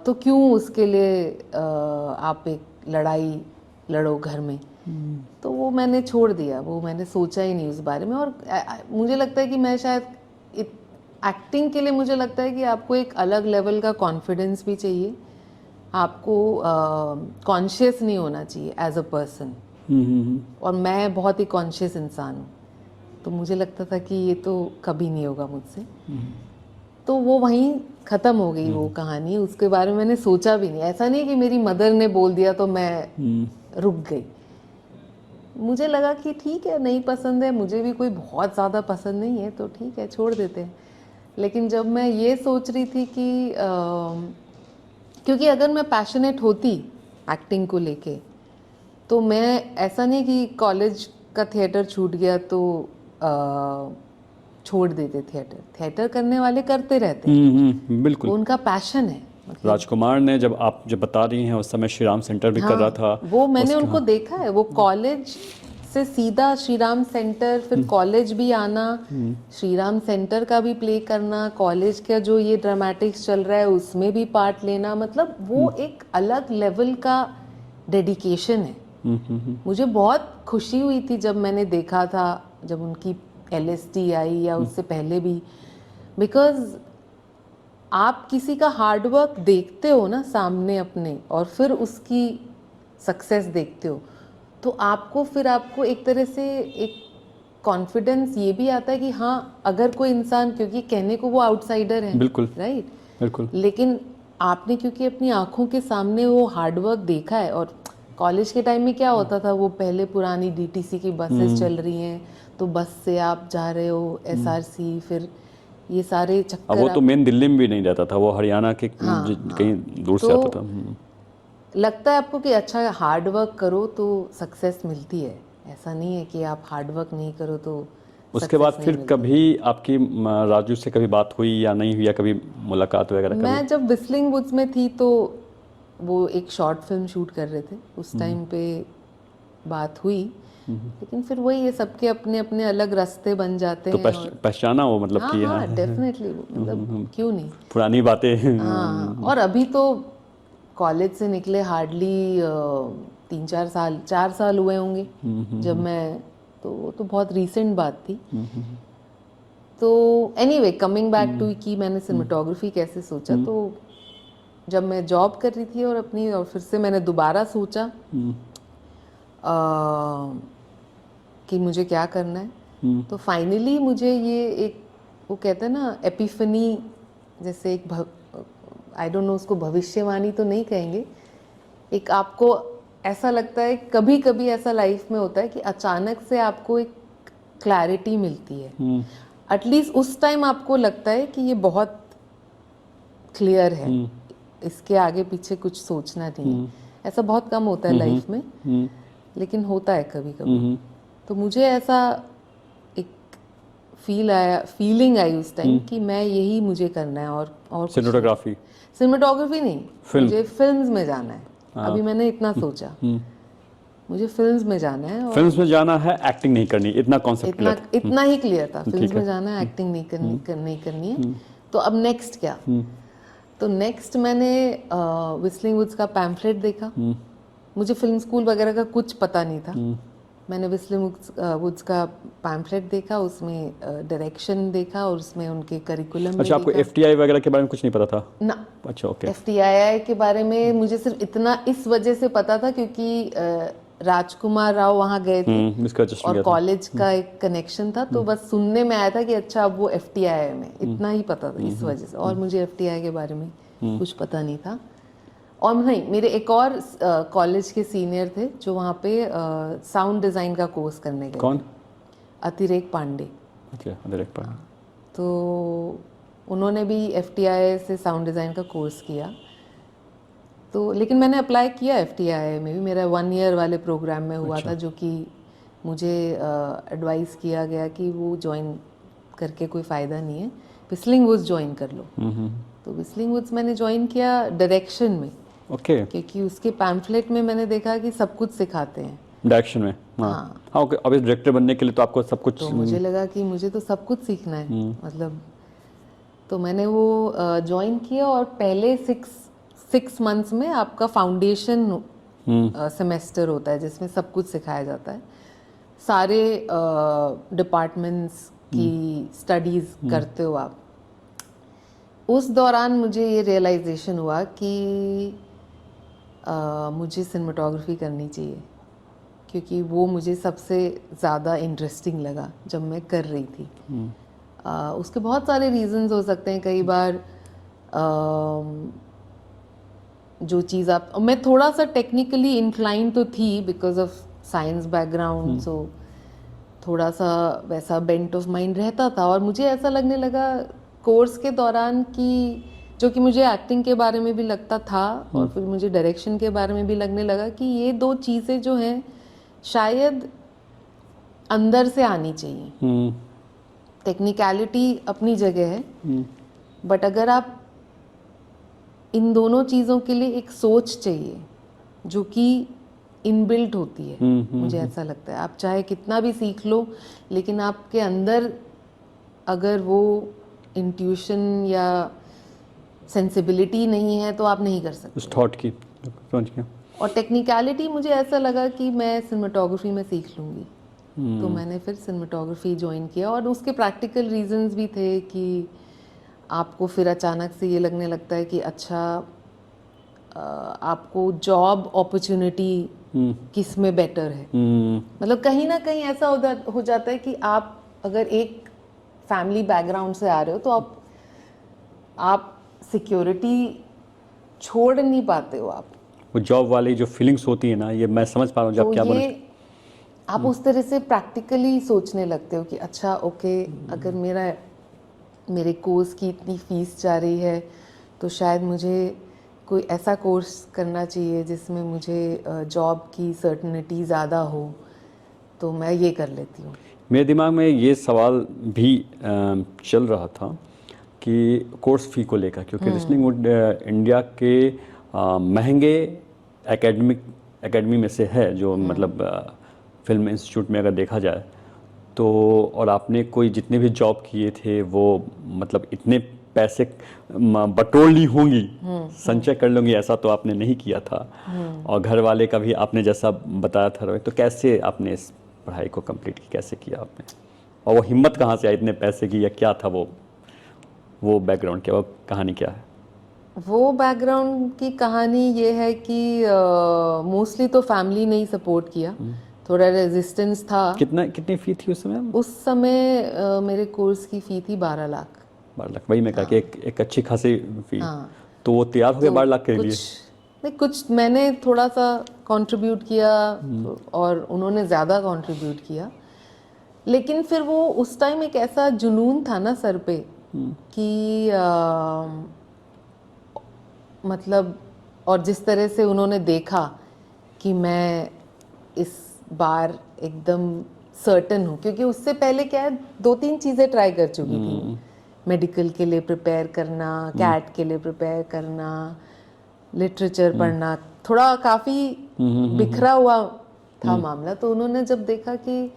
तो क्यों उसके लिए आप एक लड़ाई लड़ो घर में। तो वो मैंने छोड़ दिया, वो मैंने सोचा ही नहीं उस बारे में। और मुझे लगता है कि मैं शायद एक्टिंग के लिए मुझे लगता है कि आपको एक अलग लेवल का कॉन्फिडेंस भी चाहिए, आपको कॉन्शियस नहीं होना चाहिए एज अ पर्सन। और मैं बहुत ही कॉन्शियस इंसान हूँ, तो मुझे लगता था कि ये तो कभी नहीं होगा मुझसे। तो वो वहीं ख़त्म हो गई वो कहानी, उसके बारे में मैंने सोचा भी नहीं। ऐसा नहीं कि मेरी मदर ने बोल दिया तो मैं रुक गई। मुझे लगा कि ठीक है, नहीं पसंद है, मुझे भी कोई बहुत ज़्यादा पसंद नहीं है तो ठीक है छोड़ देते हैं। लेकिन जब मैं ये सोच रही थी कि क्योंकि अगर मैं पैशनेट होती एक्टिंग को लेके, तो मैं ऐसा नहीं कि कॉलेज का थिएटर छूट गया तो छोड़ देते थिएटर। थिएटर करने वाले करते रहते हैं, बिल्कुल। वो उनका पैशन है। मतलब राजकुमार ने, जब आप जब बता रही हैं, उस समय श्री राम सेंटर भी कर रहा था। वो मैंने उनको देखा है, वो कॉलेज से सीधा श्री राम सेंटर, फिर कॉलेज भी आना, श्री राम सेंटर का भी प्ले करना, कॉलेज का जो ये ड्रामेटिक्स चल रहा है उसमें भी पार्ट लेना, मतलब वो एक अलग लेवल का डेडिकेशन है। मुझे बहुत खुशी हुई थी जब मैंने देखा था, जब उनकी LSD आई या उससे पहले भी, बिकॉज आप किसी का हार्डवर्क देखते हो ना सामने अपने, और फिर उसकी सक्सेस देखते हो, तो आपको एक तरह से एक कॉन्फिडेंस ये भी आता है कि हाँ अगर कोई इंसान, क्योंकि कहने को वो आउटसाइडर है, बिल्कुल, राइट, बिल्कुल। लेकिन आपने क्योंकि अपनी आंखों के सामने वो हार्डवर्क देखा है। और कॉलेज के टाइम में क्या होता था, वो पहले पुरानी DTC की बसेस चल रही हैं, तो बस से आप जा रहे हो SRC, फिर ये सारे अब चक्कर वो तो मेन दिल्ली में भी नहीं रहता था, वो हरियाणा के हाँ। कहीं दूर से तो आता था। लगता है आपको कि अच्छा हार्ड वर्क करो तो सक्सेस मिलती है, ऐसा नहीं है कि आप हार्ड वर्क नहीं करो तो उसके बाद सक्सेस नहीं फिर मिलती। कभी आपकी राजू से कभी बात हुई या नहीं हुई, या कभी मुलाकात वगैरह कभी? मैं जब विस्लिंग वुड्स में थी तो वो एक शॉर्ट फिल्म शूट कर रहे थे, उस टाइम पे बात हुई, लेकिन फिर वही है, सबके अपने अपने अलग रास्ते बन जाते तो हैं। और पहचाना वो, मतलब हाँ कि हाँ डेफिनेटली, मतलब क्यों नहीं। पुरानी बातें। हाँ, और अभी तो कॉलेज से निकले हार्डली 3-4 साल, 4 साल हुए होंगे जब मैं, तो वो तो बहुत रीसेंट बात थी। तो एनीवे कमिंग बैक टू कि मैंने सिनेमेटोग्राफी कैसे सोचा, तो जब मैं जॉब कर रही थी और अपनी, और फिर से मैंने दोबारा सोचा कि मुझे क्या करना है, तो फाइनली मुझे ये एक, वो कहते हैं ना एपिफनी जैसे एक आई डोंट नो उसको भविष्यवाणी तो नहीं कहेंगे, एक आपको ऐसा लगता है, कभी कभी ऐसा लाइफ में होता है कि अचानक से आपको एक क्लैरिटी मिलती है, एटलीस्ट उस टाइम आपको लगता है कि ये बहुत क्लियर है, इसके आगे पीछे कुछ सोचना नहीं है। ऐसा बहुत कम होता है लाइफ में, लेकिन होता है कभी कभी। तो मुझे ऐसा एक फीलिंग आई उस टाइम कि मैं यही मुझे करना है और सिनेमेटोग्राफी नहीं, मुझे फिल्म्स में जाना है। अभी मैंने इतना सोचा, मुझे फिल्म्स में जाना है। और फिल्म्स में जाना है, एक्टिंग नहीं करनी, इतना कॉन्सेप्ट इतना ही क्लियर था। फिल्म्स में जाना है, एक्टिंग नहीं करनी है। तो अब नेक्स्ट क्या? तो नेक्स्ट मैंने व्हिस्लिंग वुड्स का पैम्फलेट देखा। मुझे फिल्म स्कूल वगैरह का कुछ पता नहीं था। मैंने व्हिस्लिंग वुड्स का पैम्फलेट देखा, उसमें डायरेक्शन देखा और उसमें उनके करिकुलम में। अच्छा, आपको एफटीआई वगैरह के बारे में कुछ नहीं पता था? ना। अच्छा, ओके। एफटीआई के बारे में मुझे सिर्फ इतना इस वजह से पता था क्योंकि राजकुमार राव वहाँ गए थे और कॉलेज का एक कनेक्शन था, तो बस सुनने में आया था कि अच्छा अब वो एफटीआई में, इतना ही पता था इस वजह से। और मुझे एफटीआई के बारे में कुछ पता नहीं था। और नहीं, मेरे एक और कॉलेज के सीनियर थे जो वहाँ पे साउंड डिज़ाइन का कोर्स करने गए। कौन? अतिरेक पांडे। अच्छा, अतिरेक पांडे। तो उन्होंने भी एफटीआई से साउंड डिज़ाइन का कोर्स किया। तो लेकिन मैंने अप्लाई किया एफटीआई में भी, मेरा 1 ईयर वाले प्रोग्राम में हुआ था, जो कि मुझे एडवाइस किया गया कि वो ज्वाइन करके कोई फ़ायदा नहीं है, व्हिस्लिंग वुड्स ज्वाइन कर लो। तो व्हिस्लिंग वुड्स मैंने ज्वाइन किया डायरेक्शन में। ओके। क्योंकि उसके पैम्फलेट में मैंने देखा कि सब कुछ सिखाते हैं डायरेक्शन में। हाँ, ओके। अब इस डायरेक्टर बनने के लिए तो आपको सब कुछ, तो मुझे लगा कि मुझे तो सब कुछ सीखना है, मतलब। तो मैंने वो ज्वाइन किया और पहले 6 मंथ्स में आपका फाउंडेशन सेमेस्टर होता है जिसमें सब कुछ सिखाया जाता है, सारे डिपार्टमेंट्स की स्टडीज़ करते हो आप। उस दौरान मुझे ये रियलाइजेशन हुआ कि मुझे सिनेमेटोग्राफी करनी चाहिए, क्योंकि वो मुझे सबसे ज़्यादा इंटरेस्टिंग लगा जब मैं कर रही थी। उसके बहुत सारे रीजंस हो सकते हैं। कई बार जो चीज़ आप, मैं थोड़ा सा टेक्निकली इंक्लाइन तो थी बिकॉज ऑफ साइंस बैकग्राउंड, सो थोड़ा सा वैसा बेंट ऑफ माइंड रहता था। और मुझे ऐसा लगने लगा कोर्स के दौरान कि, जो कि मुझे एक्टिंग के बारे में भी लगता था और फिर मुझे डायरेक्शन के बारे में भी लगने लगा कि ये 2 चीज़ें जो हैं शायद अंदर से आनी चाहिए। टेक्निकलिटी अपनी जगह है, बट अगर आप इन दोनों चीज़ों के लिए एक सोच चाहिए जो कि इनबिल्ट होती है। मुझे ऐसा लगता है आप चाहे कितना भी सीख लो, लेकिन आपके अंदर अगर वो इंट्यूशन या सेंसिबिलिटी नहीं है तो आप नहीं कर सकते उस थॉट की। समझ गया। और टेक्निकलिटी मुझे ऐसा लगा कि मैं सिनेमेटोग्राफी में सीख लूँगी, तो मैंने फिर सिनेमेटोग्राफी ज्वाइन किया। और उसके प्रैक्टिकल रीजंस भी थे कि आपको फिर अचानक से ये लगने लगता है कि अच्छा आपको जॉब अपॉर्चुनिटी किस में बेटर है। मतलब कहीं ना कहीं ऐसा हो जाता है कि आप अगर एक फैमिली बैकग्राउंड से आ रहे हो तो आप सिक्योरिटी छोड़ नहीं पाते हो। आप वो जॉब वाली जो फीलिंग्स होती है ना, ये मैं समझ पा रहा हूँ जब क्या बोल, आप उस तरह से प्रैक्टिकली सोचने लगते हो कि अच्छा ओके, अगर मेरे कोर्स की इतनी फीस जा रही है तो शायद मुझे कोई ऐसा कोर्स करना चाहिए जिसमें मुझे जॉब की सर्टेनिटी ज़्यादा हो, तो मैं ये कर लेती हूँ। मेरे दिमाग में ये सवाल भी चल रहा था कि कोर्स फ़ी को लेकर, क्योंकि व्हिस्लिंग वुड इंडिया के महंगे एकेडमी में से है, जो मतलब फिल्म इंस्टीट्यूट में अगर देखा जाए तो। और आपने कोई जितने भी जॉब किए थे वो मतलब इतने पैसे बटोर ली होंगी, संचय कर लूँगी, ऐसा तो आपने नहीं किया था। और घर वाले का भी आपने जैसा बताया था, तो कैसे आपने इस पढ़ाई को कंप्लीट की, कैसे किया आपने? और वो हिम्मत कहाँ से आई इतने पैसे की, या क्या था वो बैकग्राउंड, क्या वो कहानी क्या है? वो बैकग्राउंड की कहानी ये है कि मोस्टली तो फैमिली ने ही सपोर्ट किया, थोड़ा रेजिस्टेंस था। कितनी फ़ी थी उस समय? उस समय मेरे कोर्स की फ़ी थी 12 लाख। 12 लाख, वही मैं कहा कि एक अच्छी खासी फी। हाँ। तो वो तैयार हो गए 12 लाख के लिए? नहीं, कुछ मैंने थोड़ा सा कंट्रीब्यूट किया और उन्होंने ज़्यादा कंट्रीब्यूट किया, लेकिन फिर वो उस टाइम एक ऐसा जुनून था ना सर पे कि मतलब, और जिस तरह से उन्होंने देखा कि मैं इस बार एकदम सर्टन हूँ, क्योंकि उससे पहले क्या है 2-3 चीज़ें ट्राई कर चुकी थी। मेडिकल के लिए प्रिपेयर करना, कैट के लिए प्रिपेयर करना, लिटरेचर पढ़ना, थोड़ा काफ़ी बिखरा हुआ था मामला। तो उन्होंने जब देखा कि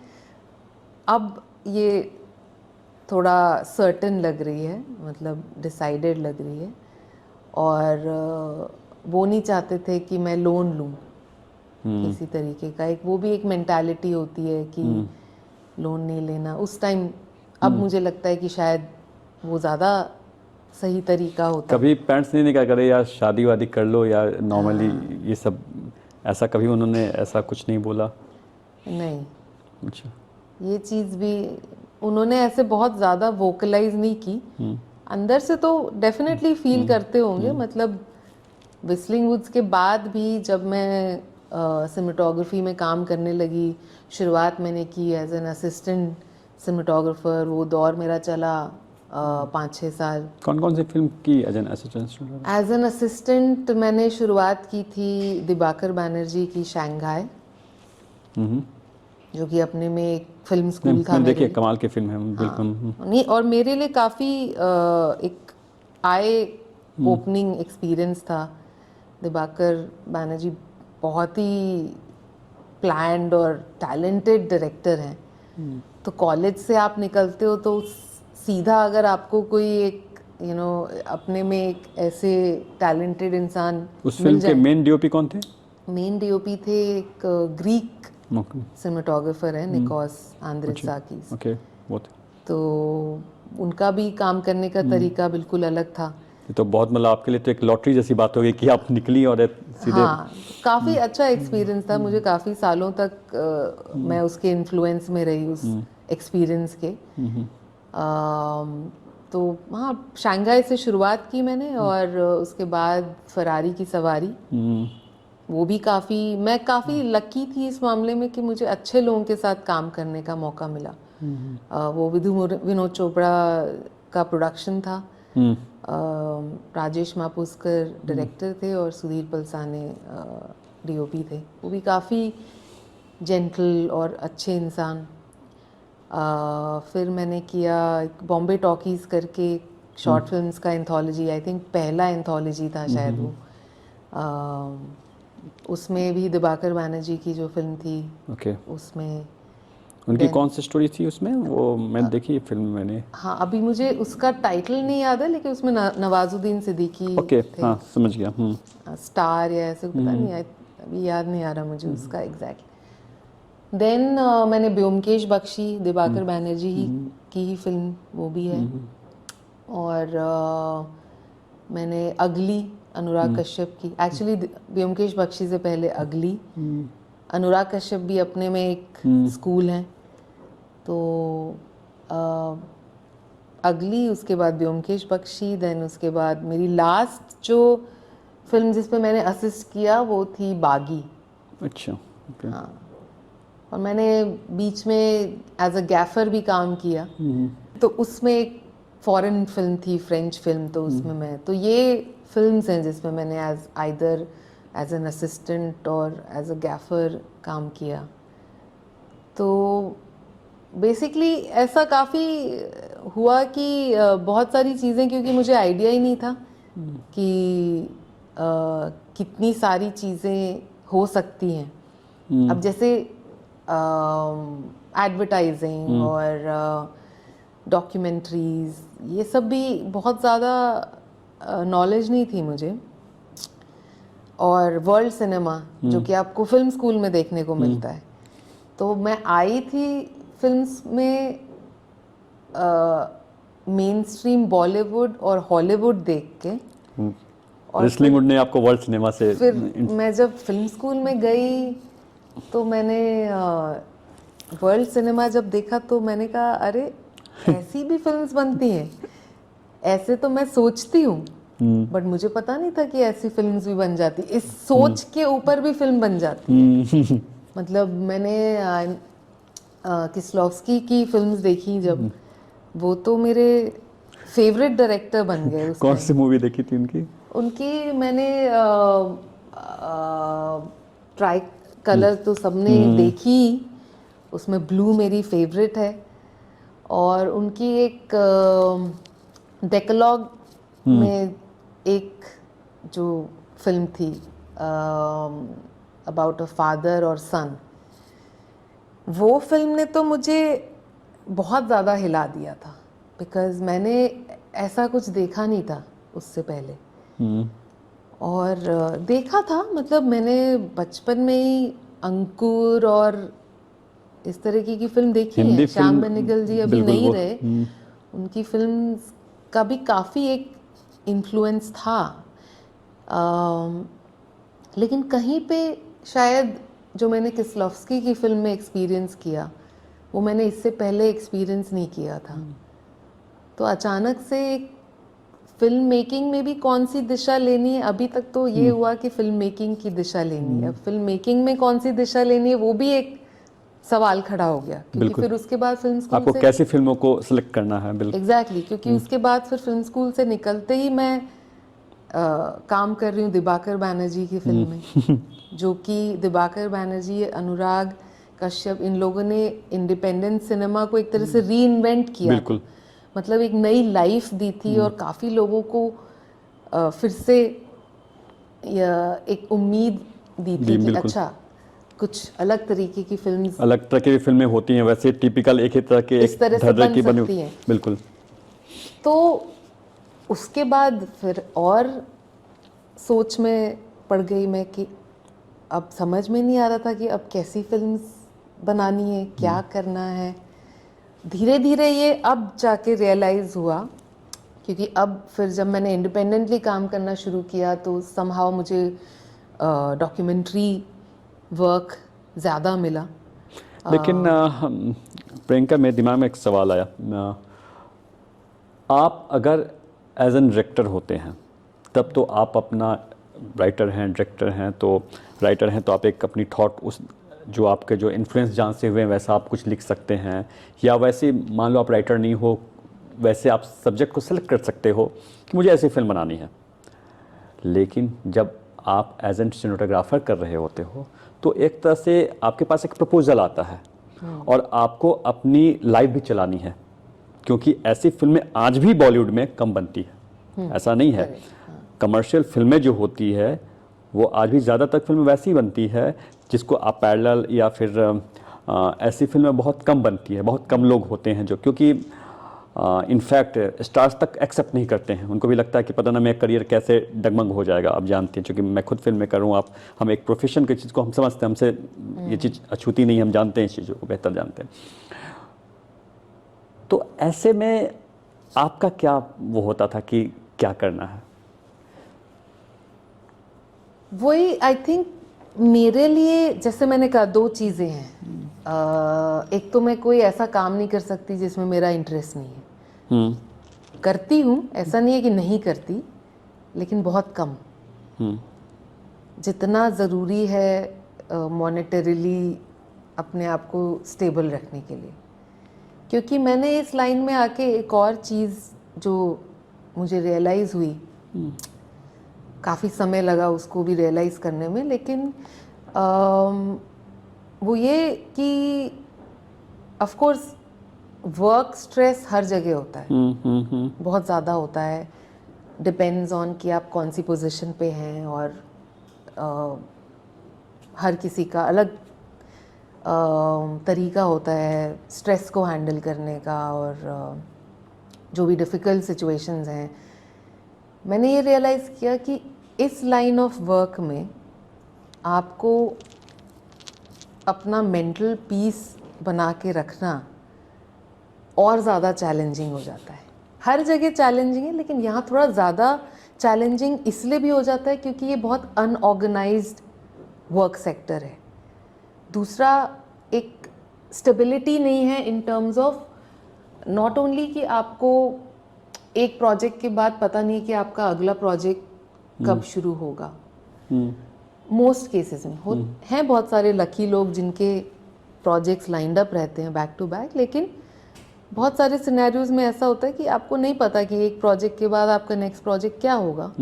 अब ये थोड़ा सर्टन लग रही है, मतलब डिसाइडेड लग रही है, और वो नहीं चाहते थे कि मैं लोन लूँ किसी तरीके का। एक वो भी एक मेंटालिटी होती है कि लोन नहीं लेना उस टाइम। अब मुझे लगता है कि शायद वो ज़्यादा सही तरीका होता। कभी पेरेंट्स नहीं निकाल करे या शादी वादी कर लो या नॉर्मली ये सब, ऐसा कभी उन्होंने ऐसा कुछ नहीं बोला? नहीं, अच्छा। ये चीज़ भी उन्होंने ऐसे बहुत ज़्यादा वोकलाइज नहीं की। अंदर से तो डेफिनेटली फील करते होंगे। मतलब विस्लिंग वुड्स के बाद भी जब मैं सिनेमेटोग्राफी में काम करने लगी, शुरुआत मैंने की एज एन असिस्टेंट सिनेमेटोग्राफर। वो दौर मेरा चला 5-6 साल। कौन कौन सी फिल्म की as an assistant? As an assistant मैंने शुरुआत की थी दिबाकर बैनर्जी की शंघाई, जो कि अपने में एक फिल्म स्कूल था मैंने मेरे देखी, लिए। कमाल की फिल्म है बिल्कुल। नहीं, और मेरे लिए काफ़ी एक आई ओपनिंग एक्सपीरियंस था। दिबाकर बैनर्जी बहुत ही प्लान्ड और टैलेंटेड डायरेक्टर हैं। तो कॉलेज से आप निकलते हो तो सीधा अगर आपको कोई एक अपने में एक ऐसे टैलेंटेड इंसान उस फिल्म के मेन डीओपी कौन थे? मेन डीओपी थे एक ग्रीक सिनेमेटोग्राफर है, निकोस आंद्रित्साकीस। ओके, वो थे। तो उनका भी काम करने का तरीका बिल्कुल अलग था। ये तो बहुत, मतलब आपके लिए तो एक लॉटरी जैसी बात हो गई कि आप निकली और सीधे। हाँ, काफ़ी अच्छा एक्सपीरियंस था। मुझे काफ़ी सालों तक मैं उसके इन्फ्लुएंस में रही, उस एक्सपीरियंस के। तो हाँ, शंघाई से शुरुआत की मैंने, और उसके बाद फरारी की सवारी। वो भी मैं काफ़ी लकी थी इस मामले में कि मुझे अच्छे लोगों के साथ काम करने का मौका मिला। वो विनोद चोपड़ा का प्रोडक्शन था। राजेश मापुस्कर डायरेक्टर थे और सुधीर पलसाने डीओपी थे। वो भी काफ़ी जेंटल और अच्छे इंसान। फिर मैंने किया बॉम्बे टॉकीज़ करके शॉर्ट फिल्म्स का एंथोलॉजी, आई थिंक पहला एंथोलॉजी था शायद वो। उसमें भी दिबाकर बैनर्जी की जो फिल्म थी, ओके। उसमें उनकी कौन सी स्टोरी थी उसमें? वो मैंने देखी फिल्म मैंने। हाँ, अभी मुझे उसका टाइटल नहीं याद है, लेकिन उसमें नवाजुद्दीन सिद्दीकी ओके, थे। हाँ समझ गया। स्टार या ऐसे पता नहीं, अभी याद नहीं आ रहा मुझे उसका एग्जैक्ट। देन मैंने ब्योमकेश बख्शी, दिबाकर बैनर्जी की ही फिल्म वो भी है। और मैंने अगली, अनुराग कश्यप की, एक्चुअली ब्योमकेश बख्शी से पहले अगली। अनुराग कश्यप भी अपने में एक स्कूल हैं। तो अगली, उसके बाद ब्योमकेश बख्शी, देन उसके बाद मेरी लास्ट जो फिल्म जिस पे मैंने असिस्ट किया वो थी बागी। अच्छा, ओके। हाँ, और मैंने बीच में एज अ गैफर भी काम किया। तो उसमें एक फॉरेन फिल्म थी, फ्रेंच फिल्म। तो उसमें तो ये फिल्म्स हैं जिसमें मैंने एज एन असिस्टेंट और एज अ गैफर काम किया। तो बेसिकली ऐसा काफ़ी हुआ कि बहुत सारी चीज़ें, क्योंकि मुझे आइडिया ही नहीं था कि कितनी सारी चीज़ें हो सकती हैं। अब जैसे एडवर्टाइजिंग और डॉक्यूमेंट्रीज, ये सब भी बहुत ज़्यादा नॉलेज नहीं थी मुझे। और वर्ल्ड सिनेमा जो कि आपको फिल्म स्कूल में देखने को मिलता है। तो मैं आई थी फिल्म्स में मेन स्ट्रीम बॉलीवुड और हॉलीवुड देख के। और रेसलिंग वुड ने आपको वर्ल्ड सिनेमा से फिर मैं जब फिल्म स्कूल में गई तो मैंने वर्ल्ड सिनेमा जब देखा तो मैंने कहा अरे ऐसी भी फिल्म्स बनती हैं। ऐसे तो मैं सोचती हूँ, बट मुझे पता नहीं था कि ऐसी फिल्म्स भी बन जाती, इस सोच के ऊपर भी फिल्म बन जाती। मतलब मैंने किस्लोव्स्की की फिल्म्स देखी जब, वो तो मेरे फेवरेट डायरेक्टर बन गए उस कौन टाइम। सी मूवी देखी थी उनकी? उनकी मैंने ट्राई कलर तो सबने देखी, उसमें ब्लू मेरी फेवरेट है। और उनकी एक डेकलॉग में एक जो फिल्म थी अबाउट अ फादर और सन, वो फिल्म ने तो मुझे बहुत ज़्यादा हिला दिया था, बिकॉज़ मैंने ऐसा कुछ देखा नहीं था उससे पहले। और देखा था, मतलब मैंने बचपन में ही अंकुर और इस तरीके की फिल्म देखी हिंदी है। श्याम फिल्म, बेनेगल जी अभी बिल्कुल नहीं वो। रहे, उनकी फिल्म का भी काफ़ी एक इन्फ्लुएंस था। लेकिन कहीं पे शायद जो मैंने किस्लोव्स्की की फिल्म में एक्सपीरियंस किया, वो मैंने इससे पहले एक्सपीरियंस नहीं किया था। तो अचानक से एक फिल्म मेकिंग में भी कौन सी दिशा लेनी है, अभी तक तो ये हुआ कि फिल्म मेकिंग की दिशा लेनी है, अब फिल्म मेकिंग में कौन सी दिशा लेनी है वो भी एक सवाल खड़ा हो गया, क्योंकि बिल्कुल, फिर उसके बाद फिल्म स्कूल आपको से कैसी फिल्मों को सिलेक्ट करना है, बिल्कुल। एग्जैक्टली क्योंकि उसके बाद फिर फिल्म स्कूल से निकलते ही मैं काम कर रही हूँ दिबाकर बैनर्जी की फिल्म में, जो कि दिबाकर बैनर्जी, अनुराग कश्यप, इन लोगों ने इंडिपेंडेंट सिनेमा को एक तरह से री इन्वेंट किया था। बिल्कुल। मतलब एक नई लाइफ दी थी और काफ़ी लोगों को फिर से एक उम्मीद दी थी कि बिल्कुल। अच्छा कुछ अलग तरीके की फिल्म्स अलग तरह की फिल्में होती हैं, वैसे टिपिकल एक ही तरह के इस एक तरह से धर्रे बन की बनी। सकती हैं। बिल्कुल। तो उसके बाद फिर और सोच में पड़ गई मैं कि अब समझ में नहीं आ रहा था कि अब कैसी फिल्म्स बनानी है, क्या करना है। धीरे धीरे ये अब जाके रियलाइज़ हुआ, क्योंकि अब फिर जब मैंने इंडिपेंडेंटली काम करना शुरू किया तो समहाउ मुझे डॉक्यूमेंट्री वर्क ज़्यादा मिला। लेकिन प्रियंका, मेरे दिमाग में एक सवाल आया। आप अगर एज एन डायरेक्टर होते हैं तब तो आप अपना राइटर हैं, डायरेक्टर हैं, तो राइटर हैं तो आप एक अपनी थॉट, उस जो आपके जो इन्फ्लुएंस जहाँ से हुए हैं वैसा आप कुछ लिख सकते हैं, या वैसे मान लो आप राइटर नहीं हो, वैसे आप सब्जेक्ट को सेलेक्ट कर सकते हो कि मुझे ऐसी फिल्म बनानी है। लेकिन जब आप एज एन सिनेमाटोग्राफर कर रहे होते हो तो एक तरह से आपके पास एक प्रपोजल आता है और आपको अपनी लाइफ भी चलानी है, क्योंकि ऐसी फिल्में आज भी बॉलीवुड में कम बनती है, ऐसा नहीं है। कमर्शियल फिल्में जो होती है वो आज भी ज़्यादातर फिल्में वैसी बनती है जिसको आप पैरेलल या फिर ऐसी फिल्में बहुत कम बनती है, बहुत कम लोग होते हैं जो, क्योंकि इनफैक्ट स्टार्स तक एक्सेप्ट नहीं करते हैं, उनको भी लगता है कि पता ना मेरा करियर कैसे डगमग हो जाएगा। आप जानते हैं, क्योंकि मैं खुद फिल्म में कर रहा हूँ, आप, हम एक प्रोफेशन की चीज़ को हम समझते हैं, हमसे ये चीज़ अछूती नहीं, हम जानते हैं इस चीज़ों को बेहतर जानते हैं। तो ऐसे में आपका क्या वो होता था कि क्या करना है? वही आई थिंक मेरे लिए, जैसे मैंने कहा, दो चीज़ें हैं। एक तो मैं कोई ऐसा काम नहीं कर सकती जिसमें मेरा इंटरेस्ट नहीं है। करती हूँ, ऐसा नहीं है कि नहीं करती, लेकिन बहुत कम, जितना ज़रूरी है मॉनेटरीली अपने आप को स्टेबल रखने के लिए। क्योंकि मैंने इस लाइन में आके एक और चीज़ जो मुझे रियलाइज़ हुई, काफ़ी समय लगा उसको भी रियलाइज़ करने में, लेकिन वो ये कि ऑफ कोर्स वर्क स्ट्रेस हर जगह होता है, बहुत ज़्यादा होता है। डिपेंड्स ऑन कि आप कौन सी पोजीशन पे हैं, और हर किसी का अलग तरीका होता है स्ट्रेस को हैंडल करने का, और जो भी डिफ़िकल्ट सिचुएशंस हैं। मैंने ये रियलाइज़ किया कि इस लाइन ऑफ वर्क में आपको अपना मेंटल पीस बना के रखना और ज़्यादा चैलेंजिंग हो जाता है। हर जगह चैलेंजिंग है, लेकिन यहाँ थोड़ा ज़्यादा चैलेंजिंग इसलिए भी हो जाता है क्योंकि ये बहुत अनऑर्गेनाइज्ड वर्क सेक्टर है। दूसरा, एक स्टेबिलिटी नहीं है in terms of not only कि आपको एक प्रोजेक्ट के बाद पता नहीं कि आपका अगला प्रोजेक्ट कब शुरू होगा। मोस्ट केसेस में हैं बहुत सारे लकी लोग जिनके प्रोजेक्ट्स लाइंड अप रहते हैं बैक टू बैक, लेकिन बहुत सारे सिनेरियोज में ऐसा होता है कि आपको नहीं पता कि एक प्रोजेक्ट के बाद आपका नेक्स्ट प्रोजेक्ट क्या होगा।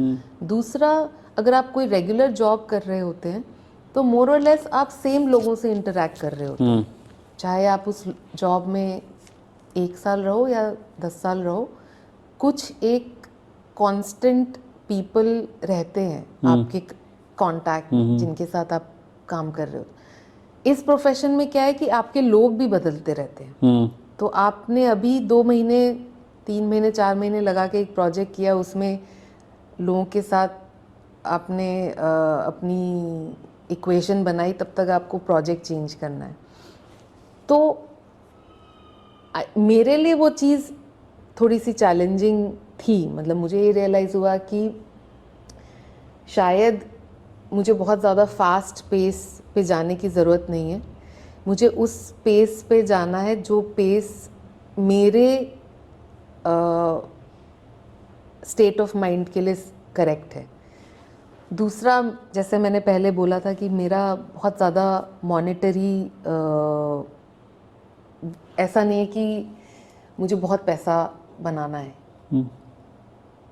दूसरा, अगर आप कोई रेगुलर जॉब कर रहे होते हैं तो मोर और लेस आप सेम लोगों से इंटरेक्ट कर रहे होते हैं, चाहे आप उस जॉब में 1 साल रहो या 10 साल रहो, कुछ एक कांस्टेंट पीपल रहते हैं आपके कांटेक्ट में जिनके साथ आप काम कर रहे हो। इस प्रोफेशन में क्या है कि आपके लोग भी बदलते रहते हैं। तो आपने अभी 2 महीने 3 महीने 4 महीने लगा के एक प्रोजेक्ट किया, उसमें लोगों के साथ आपने अपनी इक्वेशन बनाई, तब तक आपको प्रोजेक्ट चेंज करना है। तो मेरे लिए वो चीज़ थोड़ी सी चैलेंजिंग थी। मतलब मुझे ये रियलाइज़ हुआ कि शायद मुझे बहुत ज़्यादा फास्ट पेस पे जाने की ज़रूरत नहीं है, मुझे उस पेस पे जाना है जो पेस मेरे स्टेट ऑफ माइंड के लिए करेक्ट है। दूसरा, जैसे मैंने पहले बोला था कि मेरा बहुत ज़्यादा मॉनेटरी ऐसा नहीं है कि मुझे बहुत पैसा बनाना है।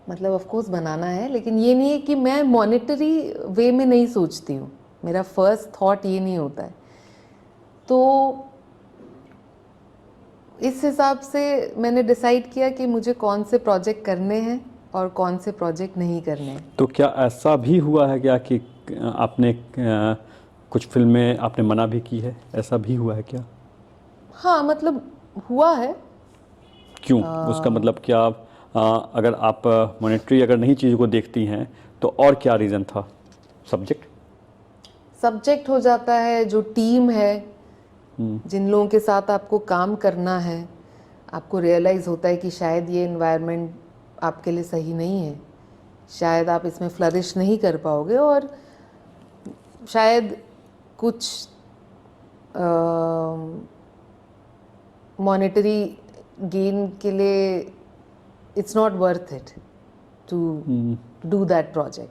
मतलब ऑफ कोर्स बनाना है, लेकिन ये नहीं है कि मैं मॉनेटरी वे में नहीं सोचती हूँ। मेरा फर्स्ट थॉट ये नहीं होता है। तो इस हिसाब से मैंने डिसाइड किया कि मुझे कौन से प्रोजेक्ट करने हैं और कौन से प्रोजेक्ट नहीं करने हैं। तो क्या ऐसा भी हुआ है क्या कि आपने कुछ फिल्में आपने मना भी की है, ऐसा भी हुआ है क्या? हाँ, मतलब हुआ है। क्यों? उसका मतलब क्या? अगर आप मॉनेटरी अगर नहीं चीज़ों को देखती हैं तो और क्या रीज़न था? सब्जेक्ट हो जाता है, जो टीम है, जिन लोगों के साथ आपको काम करना है, आपको रियलाइज़ होता है कि शायद ये एनवायरनमेंट आपके लिए सही नहीं है, शायद आप इसमें फ्लरिश नहीं कर पाओगे, और शायद कुछ मॉनेटरी गेन के लिए it's not worth it to do that project.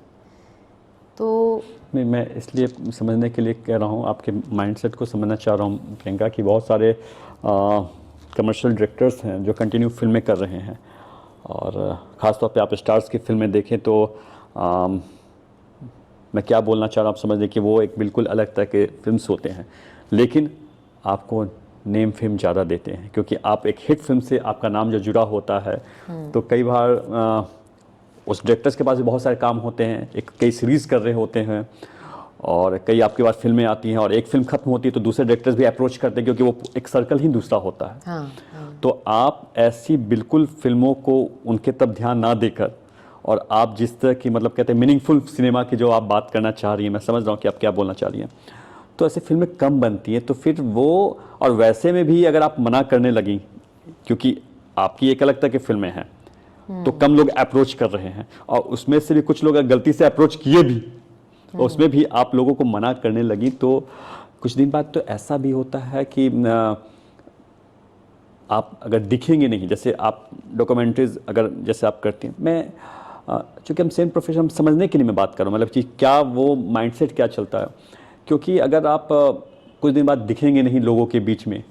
तो नहीं, मैं इसलिए समझने के लिए कह रहा हूँ, आपके माइंडसेट को समझना चाह रहा हूँ प्रियंका, कि बहुत सारे कमर्शियल डायरेक्टर्स हैं जो कंटिन्यू फिल्में कर रहे हैं, और ख़ासतौर पे आप स्टार्स की फिल्में देखें तो मैं क्या बोलना चाह रहा हूँ आप समझ लें कि वो एक बिल्कुल अलग तरह के फिल्म्स होते हैं, लेकिन आपको नेम फेम ज़्यादा देते हैं क्योंकि आप एक हिट फिल्म से आपका नाम जो जुड़ा होता है। तो कई बार उस डायरेक्टर्स के पास भी बहुत सारे काम होते हैं, एक कई सीरीज़ कर रहे होते हैं, और कई आपके पास फिल्में आती हैं, और एक फिल्म खत्म होती है तो दूसरे डायरेक्टर्स भी अप्रोच करते हैं क्योंकि वो एक सर्कल ही दूसरा होता है। हाँ। तो आप ऐसी बिल्कुल फिल्मों को उनके तब ध्यान ना देकर, और आप जिस तरह की मतलब कहते हैं मीनिंगफुल सिनेमा की जो आप बात करना चाह रही हैं, मैं समझ रहा हूँ कि आप क्या बोलना चाह रही हैं, तो ऐसे फिल्में कम बनती हैं। तो फिर वो, और वैसे में भी अगर आप मना करने लगी क्योंकि आपकी एक अलग तरह की फिल्में हैं, तो कम लोग अप्रोच कर रहे हैं, और उसमें से भी कुछ लोग गलती से अप्रोच किए भी, और उसमें भी आप लोगों को मना करने लगी, तो कुछ दिन बाद तो ऐसा भी होता है कि आप अगर दिखेंगे नहीं, जैसे आप डॉक्यूमेंट्रीज अगर जैसे आप करती हैं, मैं चूँकि हम सेम प्रोफेशन समझने के लिए मैं बात कर रहा हूँ, मतलब कि क्या वो माइंडसेट क्या चलता है, क्योंकि अगर आप कुछ दिन बाद दिखेंगे नहीं लोगों के बीच में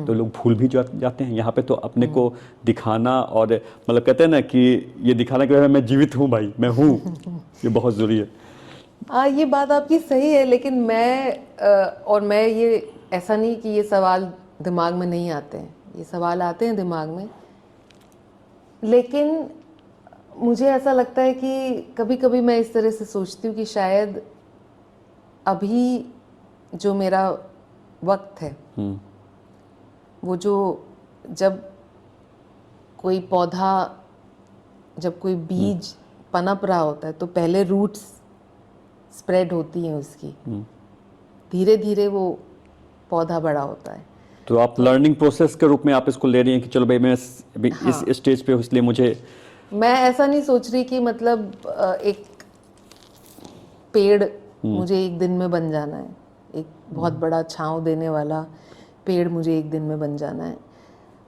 तो लोग भूल भी जाते हैं। यहाँ पे तो अपने को दिखाना, और मतलब कहते हैं ना कि ये दिखाना कि मैं जीवित हूँ भाई, मैं हूँ, ये बहुत ज़रूरी है। ये बात आपकी सही है, लेकिन मैं ये ऐसा नहीं कि ये सवाल दिमाग में नहीं आते हैं, ये सवाल आते हैं दिमाग में, लेकिन मुझे ऐसा लगता है कि कभी कभी मैं इस तरह से सोचती हूँ कि शायद अभी जो मेरा वक्त है, वो जो जब कोई पौधा, जब कोई बीज पनप रहा होता है तो पहले रूट्स स्प्रेड होती हैं उसकी, धीरे धीरे वो पौधा बड़ा होता है। तो आप लर्निंग प्रोसेस के रूप में आप इसको ले रही हैं कि चलो भाई मैं अभी इस स्टेज पे हूँ, इसलिए मैं ऐसा नहीं सोच रही कि मतलब एक पेड़ मुझे एक दिन में बन जाना है, एक बहुत बड़ा छांव देने वाला पेड़ मुझे एक दिन में बन जाना है।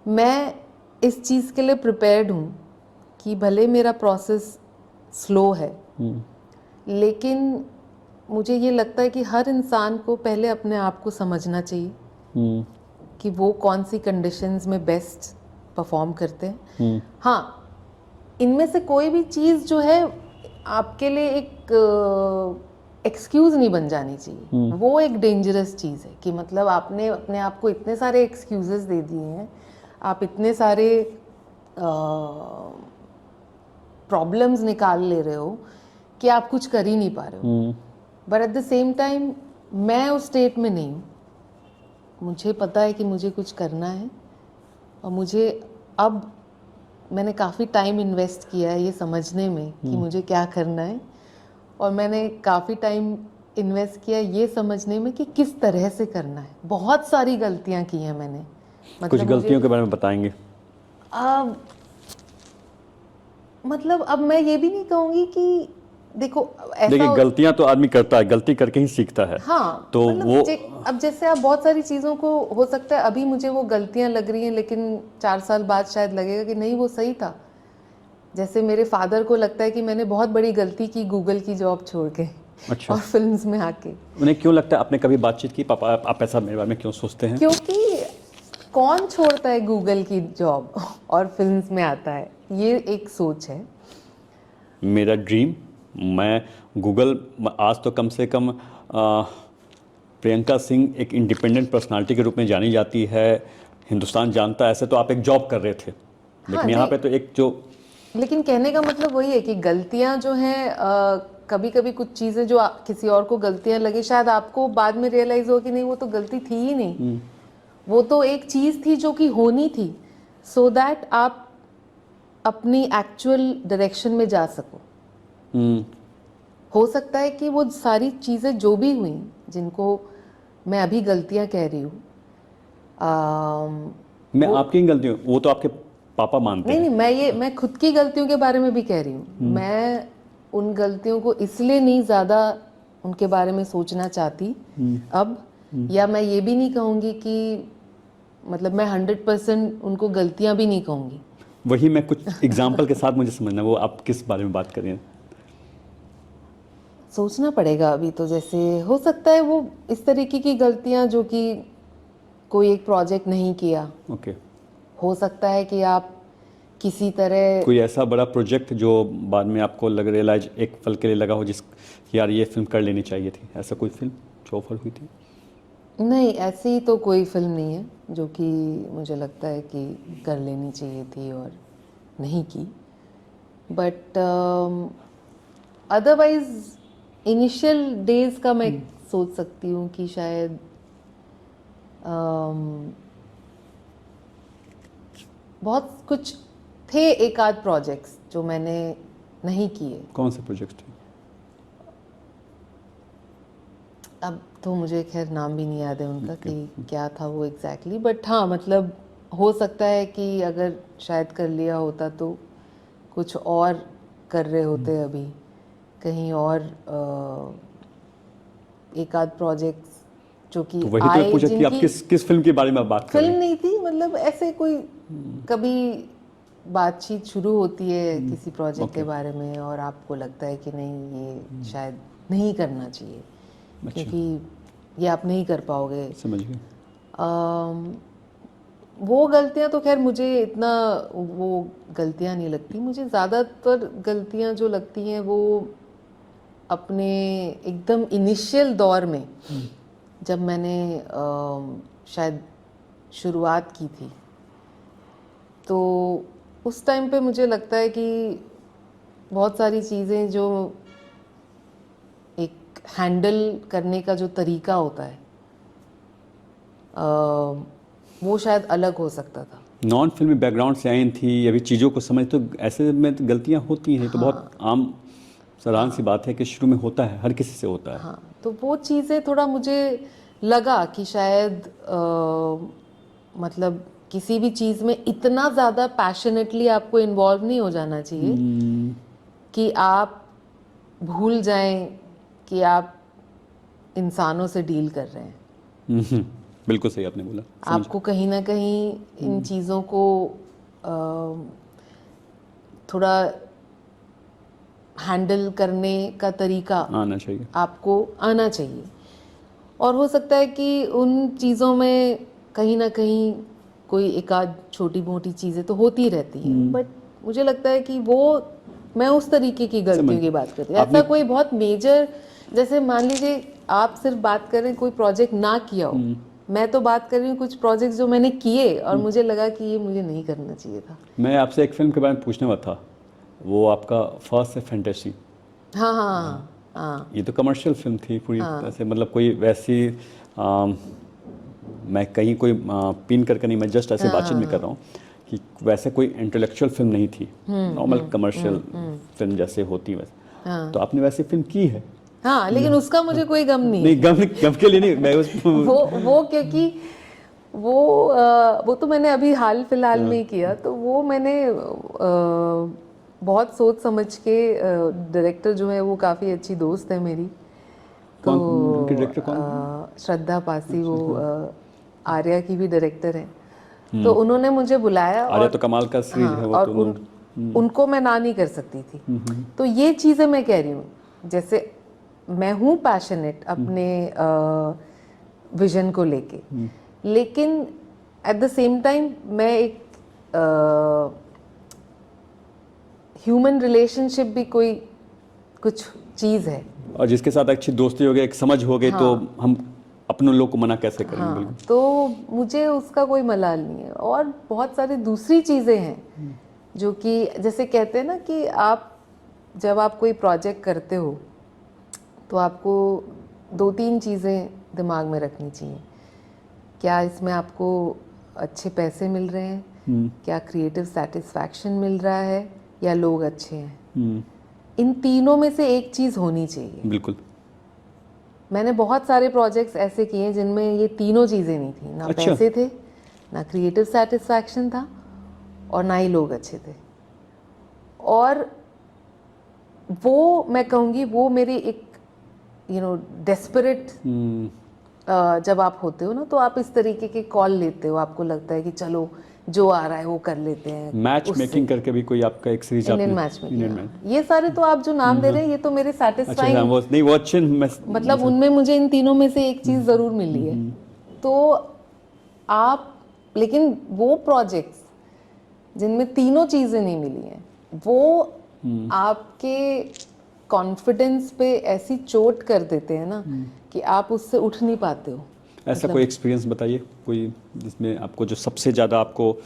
मैं इस चीज़ के लिए प्रिपेयर्ड हूँ कि भले मेरा प्रोसेस स्लो है, लेकिन मुझे ये लगता है कि हर इंसान को पहले अपने आप को समझना चाहिए कि वो कौन सी कंडीशंस में बेस्ट परफॉर्म करते हैं। हाँ, इनमें से कोई भी चीज़ जो है आपके लिए एक एक्सक्यूज़ नहीं बन जानी चाहिए। वो एक डेंजरस चीज़ है कि मतलब आपने अपने आप को इतने सारे एक्सक्यूजेस दे दिए हैं, आप इतने सारे प्रॉब्लम्स निकाल ले रहे हो कि आप कुछ कर ही नहीं पा रहे हो। But at the same time मैं उस स्टेट में नहीं हूँ। मुझे पता है कि मुझे कुछ करना है, और मुझे अब मैंने काफ़ी टाइम इन्वेस्ट किया है ये समझने में कि मुझे क्या करना है, और मैंने काफ़ी टाइम इन्वेस्ट किया ये समझने में कि किस तरह से करना है। बहुत सारी गलतियाँ की हैं मैंने, कुछ गलतियों के बारे में बताएंगे? मतलब अब मैं ये भी नहीं कहूँगी कि देखो देखिए, गलतियां तो आदमी करता है, गलती करके ही सीखता है। हाँ, तो मतलब वो अब जैसे आप बहुत सारी चीज़ों को, हो सकता है अभी मुझे वो गलतियां लग रही हैं, लेकिन 4 साल बाद शायद लगेगा कि नहीं वो सही था। जैसे मेरे फादर को लगता है कि मैंने बहुत बड़ी गलती की गूगल की जॉब छोड़ के अच्छा, और फिल्म्स में आके। उन्हें क्यों लगता है? आपने कभी बातचीत की, पापा आप ऐसा मेरे बारे में क्यों सोचते हैं? क्योंकि कौन छोड़ता है गूगल की जॉब और फिल्म्स में आता है, ये एक सोच है। मेरा ड्रीम, मैं गूगल, आज तो कम से कम प्रियंका सिंह एक इंडिपेंडेंट पर्सनालिटी के रूप में जानी जाती है, हिंदुस्तान जानता है। ऐसे तो आप एक जॉब कर रहे थे, लेकिन यहाँ पे तो एक जो, लेकिन कहने का मतलब वही है कि गलतियां जो हैं, कभी कभी कुछ चीज़ें जो किसी और को गलतियां लगे, शायद आपको बाद में रियलाइज हो कि नहीं वो तो गलती थी ही नहीं, वो तो एक चीज़ थी जो कि होनी थी, सो दैट आप अपनी एक्चुअल डायरेक्शन में जा सको। हो सकता है कि वो सारी चीज़ें जो भी हुई, जिनको मैं अभी गलतियां कह रही हूँ, मैं आपकी गलतियों, वो तो आपके पापा मानते हैं। नहीं, मैं खुद की गलतियों के बारे में भी कह रही हूँ। मैं उन गलतियों को इसलिए नहीं ज़्यादा उनके बारे में सोचना चाहती अब, या मैं ये भी नहीं कहूँगी कि मतलब मैं 100% उनको गलतियाँ भी नहीं कहूँगी। वही मैं कुछ एग्जाम्पल के साथ मुझे समझना, वो आप किस बारे में बात कर रहे हैं? सोचना पड़ेगा अभी तो। जैसे हो सकता है वो इस तरीके की गलतियाँ जो कि कोई एक प्रोजेक्ट नहीं किया, ओके। हो सकता है कि आप किसी तरह कोई ऐसा बड़ा प्रोजेक्ट जो बाद में आपको रियलाइज एक पल के लिए लगा हो, जिस यार ये फिल्म कर लेनी चाहिए थी, ऐसा कोई फिल्म जो ऑफर हुई थी? नहीं, ऐसी तो कोई फिल्म नहीं है जो कि मुझे लगता है कि कर लेनी चाहिए थी और नहीं की। बट अदरवाइज इनिशियल डेज का मैं सोच सकती हूँ कि शायद बहुत कुछ थे, एक आध प्रोजेक्ट्स जो मैंने नहीं किए। कौन से प्रोजेक्ट थे? अब तो मुझे खैर नाम भी नहीं याद है उनका कि क्या था वो एग्जैक्टली, बट हाँ मतलब हो सकता है कि अगर शायद कर लिया होता तो कुछ और कर रहे होते अभी कहीं और, एक आध प्रोजेक्ट्स जो कि तो वही तो पूछा कि आप किस फिल्म के बारे में बात कर रहे हैं? फिल्म नहीं थी, मतलब ऐसे कोई कभी बातचीत शुरू होती है किसी प्रोजेक्ट के बारे में और आपको लगता है कि नहीं ये शायद नहीं करना चाहिए, क्योंकि ये आप नहीं कर पाओगे। समझ गए। वो गलतियां तो खैर मुझे इतना वो गलतियां नहीं लगती। मुझे ज़्यादातर गलतियां जो लगती हैं वो अपने एकदम इनिशियल दौर में, जब मैंने शायद शुरुआत की थी, तो उस टाइम पे मुझे लगता है कि बहुत सारी चीज़ें जो एक हैंडल करने का जो तरीका होता है वो शायद अलग हो सकता था। नॉन फिल्मी बैकग्राउंड से आई थी, अभी चीज़ों को समझ, तो ऐसे में तो गलतियाँ होती हैं। तो बहुत आम साधारण सी बात है कि शुरू में होता है, हर किसी से होता है। हाँ, तो वो चीज़ें थोड़ा मुझे लगा कि शायद मतलब किसी भी चीज़ में इतना ज़्यादा पैशनेटली आपको इन्वॉल्व नहीं हो जाना चाहिए कि आप भूल जाएं कि आप इंसानों से डील कर रहे हैं। बिल्कुल सही आपने बोला। आपको कहीं ना कहीं इन चीज़ों को थोड़ा हैंडल करने का तरीका आना चाहिए। आपको आना चाहिए। और हो सकता है कि उन चीज़ों में कहीं ना कहीं कोई एक आध छोटी मोटी चीज़ें तो होती रहती हैं, बट मुझे लगता है कि वो मैं उस तरीके की गलतियों की बात करती हूँ। ऐसा कोई बहुत मेजर, जैसे मान लीजिए आप सिर्फ बात कर रहे हैं कोई प्रोजेक्ट ना किया हो, मैं तो बात कर रही हूँ कुछ प्रोजेक्ट्स जो मैंने किए और मुझे लगा कि ये मुझे नहीं करना चाहिए था। मैं आपसे एक फिल्म के बारे में पूछने वाला था, वो आपका फर्स्ट है फैंटेसी। हाँ हाँ हाँ। ये तो कमर्शियल फिल्म थी पूरी तरह से, मतलब कोई वैसी मैं कहीं कोई पिन करके नहीं, मैं जस्ट ऐसे बातचीत में कर रहा हूँ कि वैसे कोई इंटेलेक्चुअल फिल्म नहीं थी, नॉर्मल कमर्शियल फिल्म जैसे होती वैसे। तो आपने वैसी फिल्म की है। हाँ, लेकिन उसका मुझे कोई गम नहीं है। नहीं, गम के लिए नहीं, मैं उस वो क्योंकि वो तो मैंने अभी हाल फिलहाल में ही किया, तो वो मैंने बहुत सोच समझ के, डायरेक्टर जो है वो काफ़ी अच्छी दोस्त है मेरी, तो उनके डायरेक्टर कौन? श्रद्धा पासी, वो आर्या की भी डायरेक्टर हैं। तो उन्होंने मुझे बुलाया आर्या और तो कमाल का सीरीज है वो, और तो उनको मैं ना नहीं कर सकती थी। तो ये चीज़ें मैं कह रही हूँ, जैसे मैं हूँ पैशनेट अपने विजन को लेके, लेकिन एट द सेम टाइम मैं एक ह्यूमन रिलेशनशिप भी कोई कुछ चीज़ है, और जिसके साथ अच्छी दोस्ती हो गई, एक समझ हो गई, तो हम अपने लोग को मना कैसे करेंगे? बिल्कुल। तो मुझे उसका कोई मलाल नहीं है। और बहुत सारी दूसरी चीज़ें हैं जो कि जैसे कहते हैं ना कि आप जब आप कोई प्रोजेक्ट करते हो तो आपको 2-3 चीज़ें दिमाग में रखनी चाहिए। क्या इसमें आपको अच्छे पैसे मिल रहे हैं, क्या क्रिएटिव सेटिस्फैक्शन मिल रहा है, या लोग अच्छे हैं। इन तीनों में से एक चीज़ होनी चाहिए। बिल्कुल। मैंने बहुत सारे प्रोजेक्ट्स ऐसे किए हैं जिनमें ये तीनों चीज़ें नहीं थी, ना अच्छा। पैसे थे, ना क्रिएटिव सेटिस्फैक्शन था, और ना ही लोग अच्छे थे। और वो मैं कहूँगी वो मेरी एक डेस्परेट, जब आप होते हो ना तो आप इस तरीके के कॉल लेते हो, आपको लगता है कि चलो जो आ रहा है वो कर लेते हैं। मैच मेकिंग करके भी कोई आपका एक सीरीज इंडियन मैच में, ये सारे तो आप जो नाम दे रहे हैं ये तो मेरे सेटिस्फाइंग, अच्छा, वो नहीं, वो अच्छे मतलब उनमें मुझे इन तीनों में से एक चीज़ ज़रूर मिली है। तो आप, लेकिन वो प्रोजेक्ट्स जिनमें तीनों चीज़ें नहीं मिली हैं, वो आपके कॉन्फिडेंस पे ऐसी चोट कर देते हैं ना कि आप उससे उठ नहीं पाते हो। ऐसा कोई एक्सपीरियंस बताइए, कोई जिसमें आपको जो सबसे ज़्यादा आपको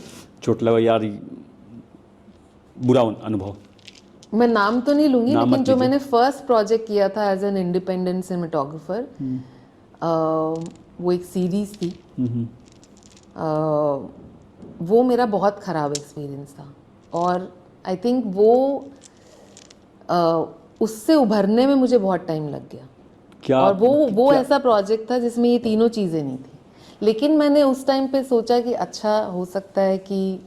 चोट लगा, यार बुरा अनुभव। मैं नाम तो नहीं लूँगी, नाम लेकिन मत जो लीजिए। मैंने फर्स्ट प्रोजेक्ट किया था एज एन इंडिपेंडेंट सिनेमेटोग्राफर, वो एक सीरीज़ थी। वो मेरा बहुत ख़राब एक्सपीरियंस था, और आई थिंक वो उससे उभरने में मुझे बहुत टाइम लग गया। क्या? और वो ऐसा प्रोजेक्ट था जिसमें ये तीनों चीज़ें नहीं थी, लेकिन मैंने उस टाइम पे सोचा कि अच्छा हो सकता है कि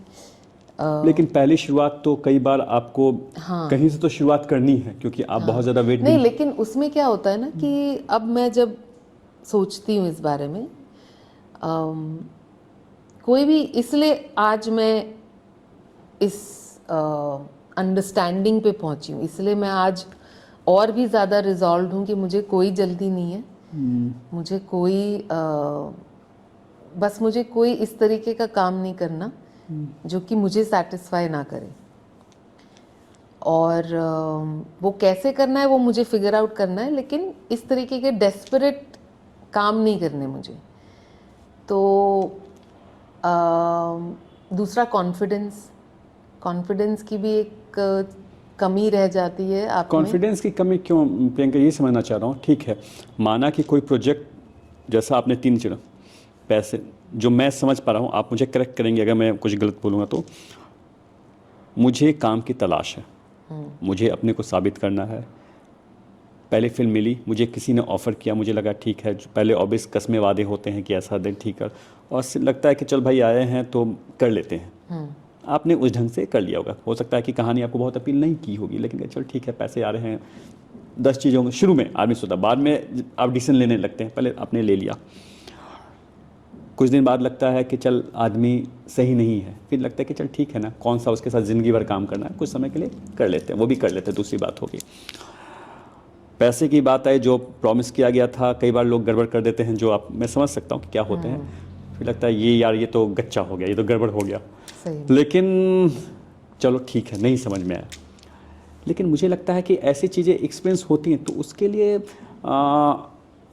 लेकिन पहली शुरुआत तो कई बार आपको कहीं से तो शुरुआत करनी है, क्योंकि आप बहुत ज़्यादा वेट नहीं, लेकिन उसमें क्या होता है ना कि अब मैं जब सोचती हूँ इस बारे में, कोई भी, इसलिए आज मैं इस अंडरस्टैंडिंग पे पहुंची हूँ, इसलिए मैं आज और भी ज़्यादा रिजॉल्व हूँ कि मुझे कोई जल्दी नहीं है, मुझे कोई बस मुझे कोई इस तरीके का काम नहीं करना जो कि मुझे सेटिस्फाई ना करे, और वो कैसे करना है वो मुझे फिगर आउट करना है, लेकिन इस तरीके के डेस्परेट काम नहीं करने मुझे। तो दूसरा कॉन्फिडेंस की भी एक कमी रह जाती है आप में। कॉन्फिडेंस की कमी क्यों प्रियंका, ये समझना चाह रहा हूँ। ठीक है, माना कि कोई प्रोजेक्ट, जैसा आपने 3 चुना, पैसे, जो मैं समझ पा रहा हूँ, आप मुझे करेक्ट करेंगे अगर मैं कुछ गलत बोलूँगा तो, मुझे काम की तलाश है, मुझे अपने को साबित करना है। पहले फिल्म मिली, मुझे किसी ने ऑफ़र किया, मुझे लगा ठीक है, जो पहले ऑब्वियस कस्में वादे होते हैं कि ऐसा दिन ठीक है, और लगता है कि चल भाई आए हैं तो कर लेते हैं। आपने उस ढंग से कर लिया होगा, हो सकता है कि कहानी आपको बहुत अपील नहीं की होगी, लेकिन चल ठीक है, पैसे आ रहे हैं, 10 चीज़ों में शुरू में आदमी सोचता, बाद में आप डिसीजन लेने लगते हैं, पहले आपने ले लिया। कुछ दिन बाद लगता है कि चल आदमी सही नहीं है, फिर लगता है कि चल ठीक है ना, कौन सा उसके साथ ज़िंदगी भर काम करना है, कुछ समय के लिए कर लेते हैं, वो भी कर लेते हैं, दूसरी बात होगी। पैसे की बात आए, जो प्रॉमिस किया गया था, कई बार लोग गड़बड़ कर देते हैं, जो आप मैं समझ सकता हूँ कि क्या होते हैं, फिर लगता है ये यार ये तो गच्चा हो गया, ये तो गड़बड़ हो गया। सही। लेकिन चलो ठीक है, नहीं समझ में आया। लेकिन मुझे लगता है कि ऐसी चीज़ें एक्सपीरियंस होती हैं तो उसके लिए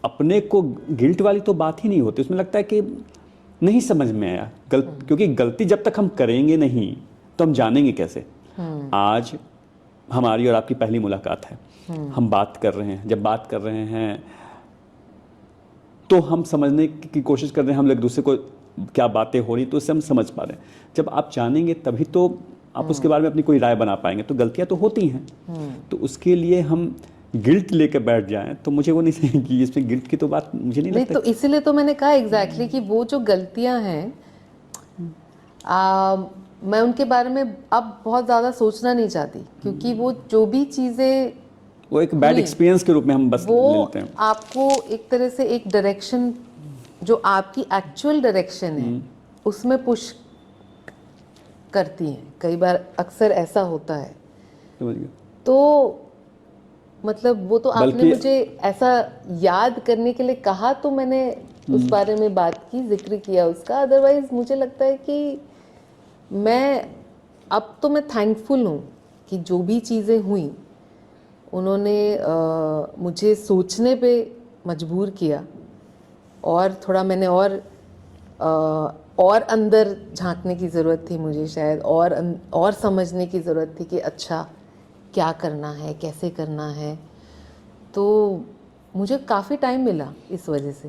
अपने को गिल्ट वाली तो बात ही नहीं होती, उसमें लगता है कि नहीं समझ में आया, क्योंकि गलती जब तक हम करेंगे नहीं तो हम जानेंगे कैसे। आज हमारी और आपकी पहली मुलाकात है, हम बात कर रहे हैं, जब बात कर रहे हैं तो हम समझने की कोशिश कर रहे हैं, हम एक दूसरे को क्या बातें हो रही तो उससे हम समझ पा रहे हैं। जब आप जानेंगे तभी तो आप उसके बारे में अपनी कोई राय बना पाएंगे। तो गलतियां तो होती हैं, तो उसके लिए हम गिल्ट लेके बैठ जाएं तो मुझे वो नहीं सही, इसमें गिल्ट की तो बात मुझे नहीं लगता। तो इसीलिए तो मैंने कहा एग्जैक्टली कि वो जो गलतियां हैं मैं उनके बारे में अब बहुत ज़्यादा सोचना नहीं चाहती, क्योंकि वो जो भी चीज़ें वो एक बैड एक्सपीरियंस के रूप में हम बस वो लेते हैं। आपको एक तरह से एक डायरेक्शन, जो आपकी एक्चुअल डायरेक्शन है उसमें पुश करती हैं। कई बार अक्सर ऐसा होता है। समझ गया। तो मतलब वो तो आपने बल्कि मुझे ऐसा याद करने के लिए कहा तो मैंने उस बारे में बात की, जिक्र किया उसका। अदरवाइज मुझे लगता है कि अब तो मैं थैंकफुल हूँ कि जो भी चीज़ें हुई उन्होंने मुझे सोचने पे मजबूर किया, और थोड़ा मैंने और अंदर झांकने की ज़रूरत थी मुझे शायद, और समझने की ज़रूरत थी कि अच्छा क्या करना है, कैसे करना है। तो मुझे काफ़ी टाइम मिला इस वजह से।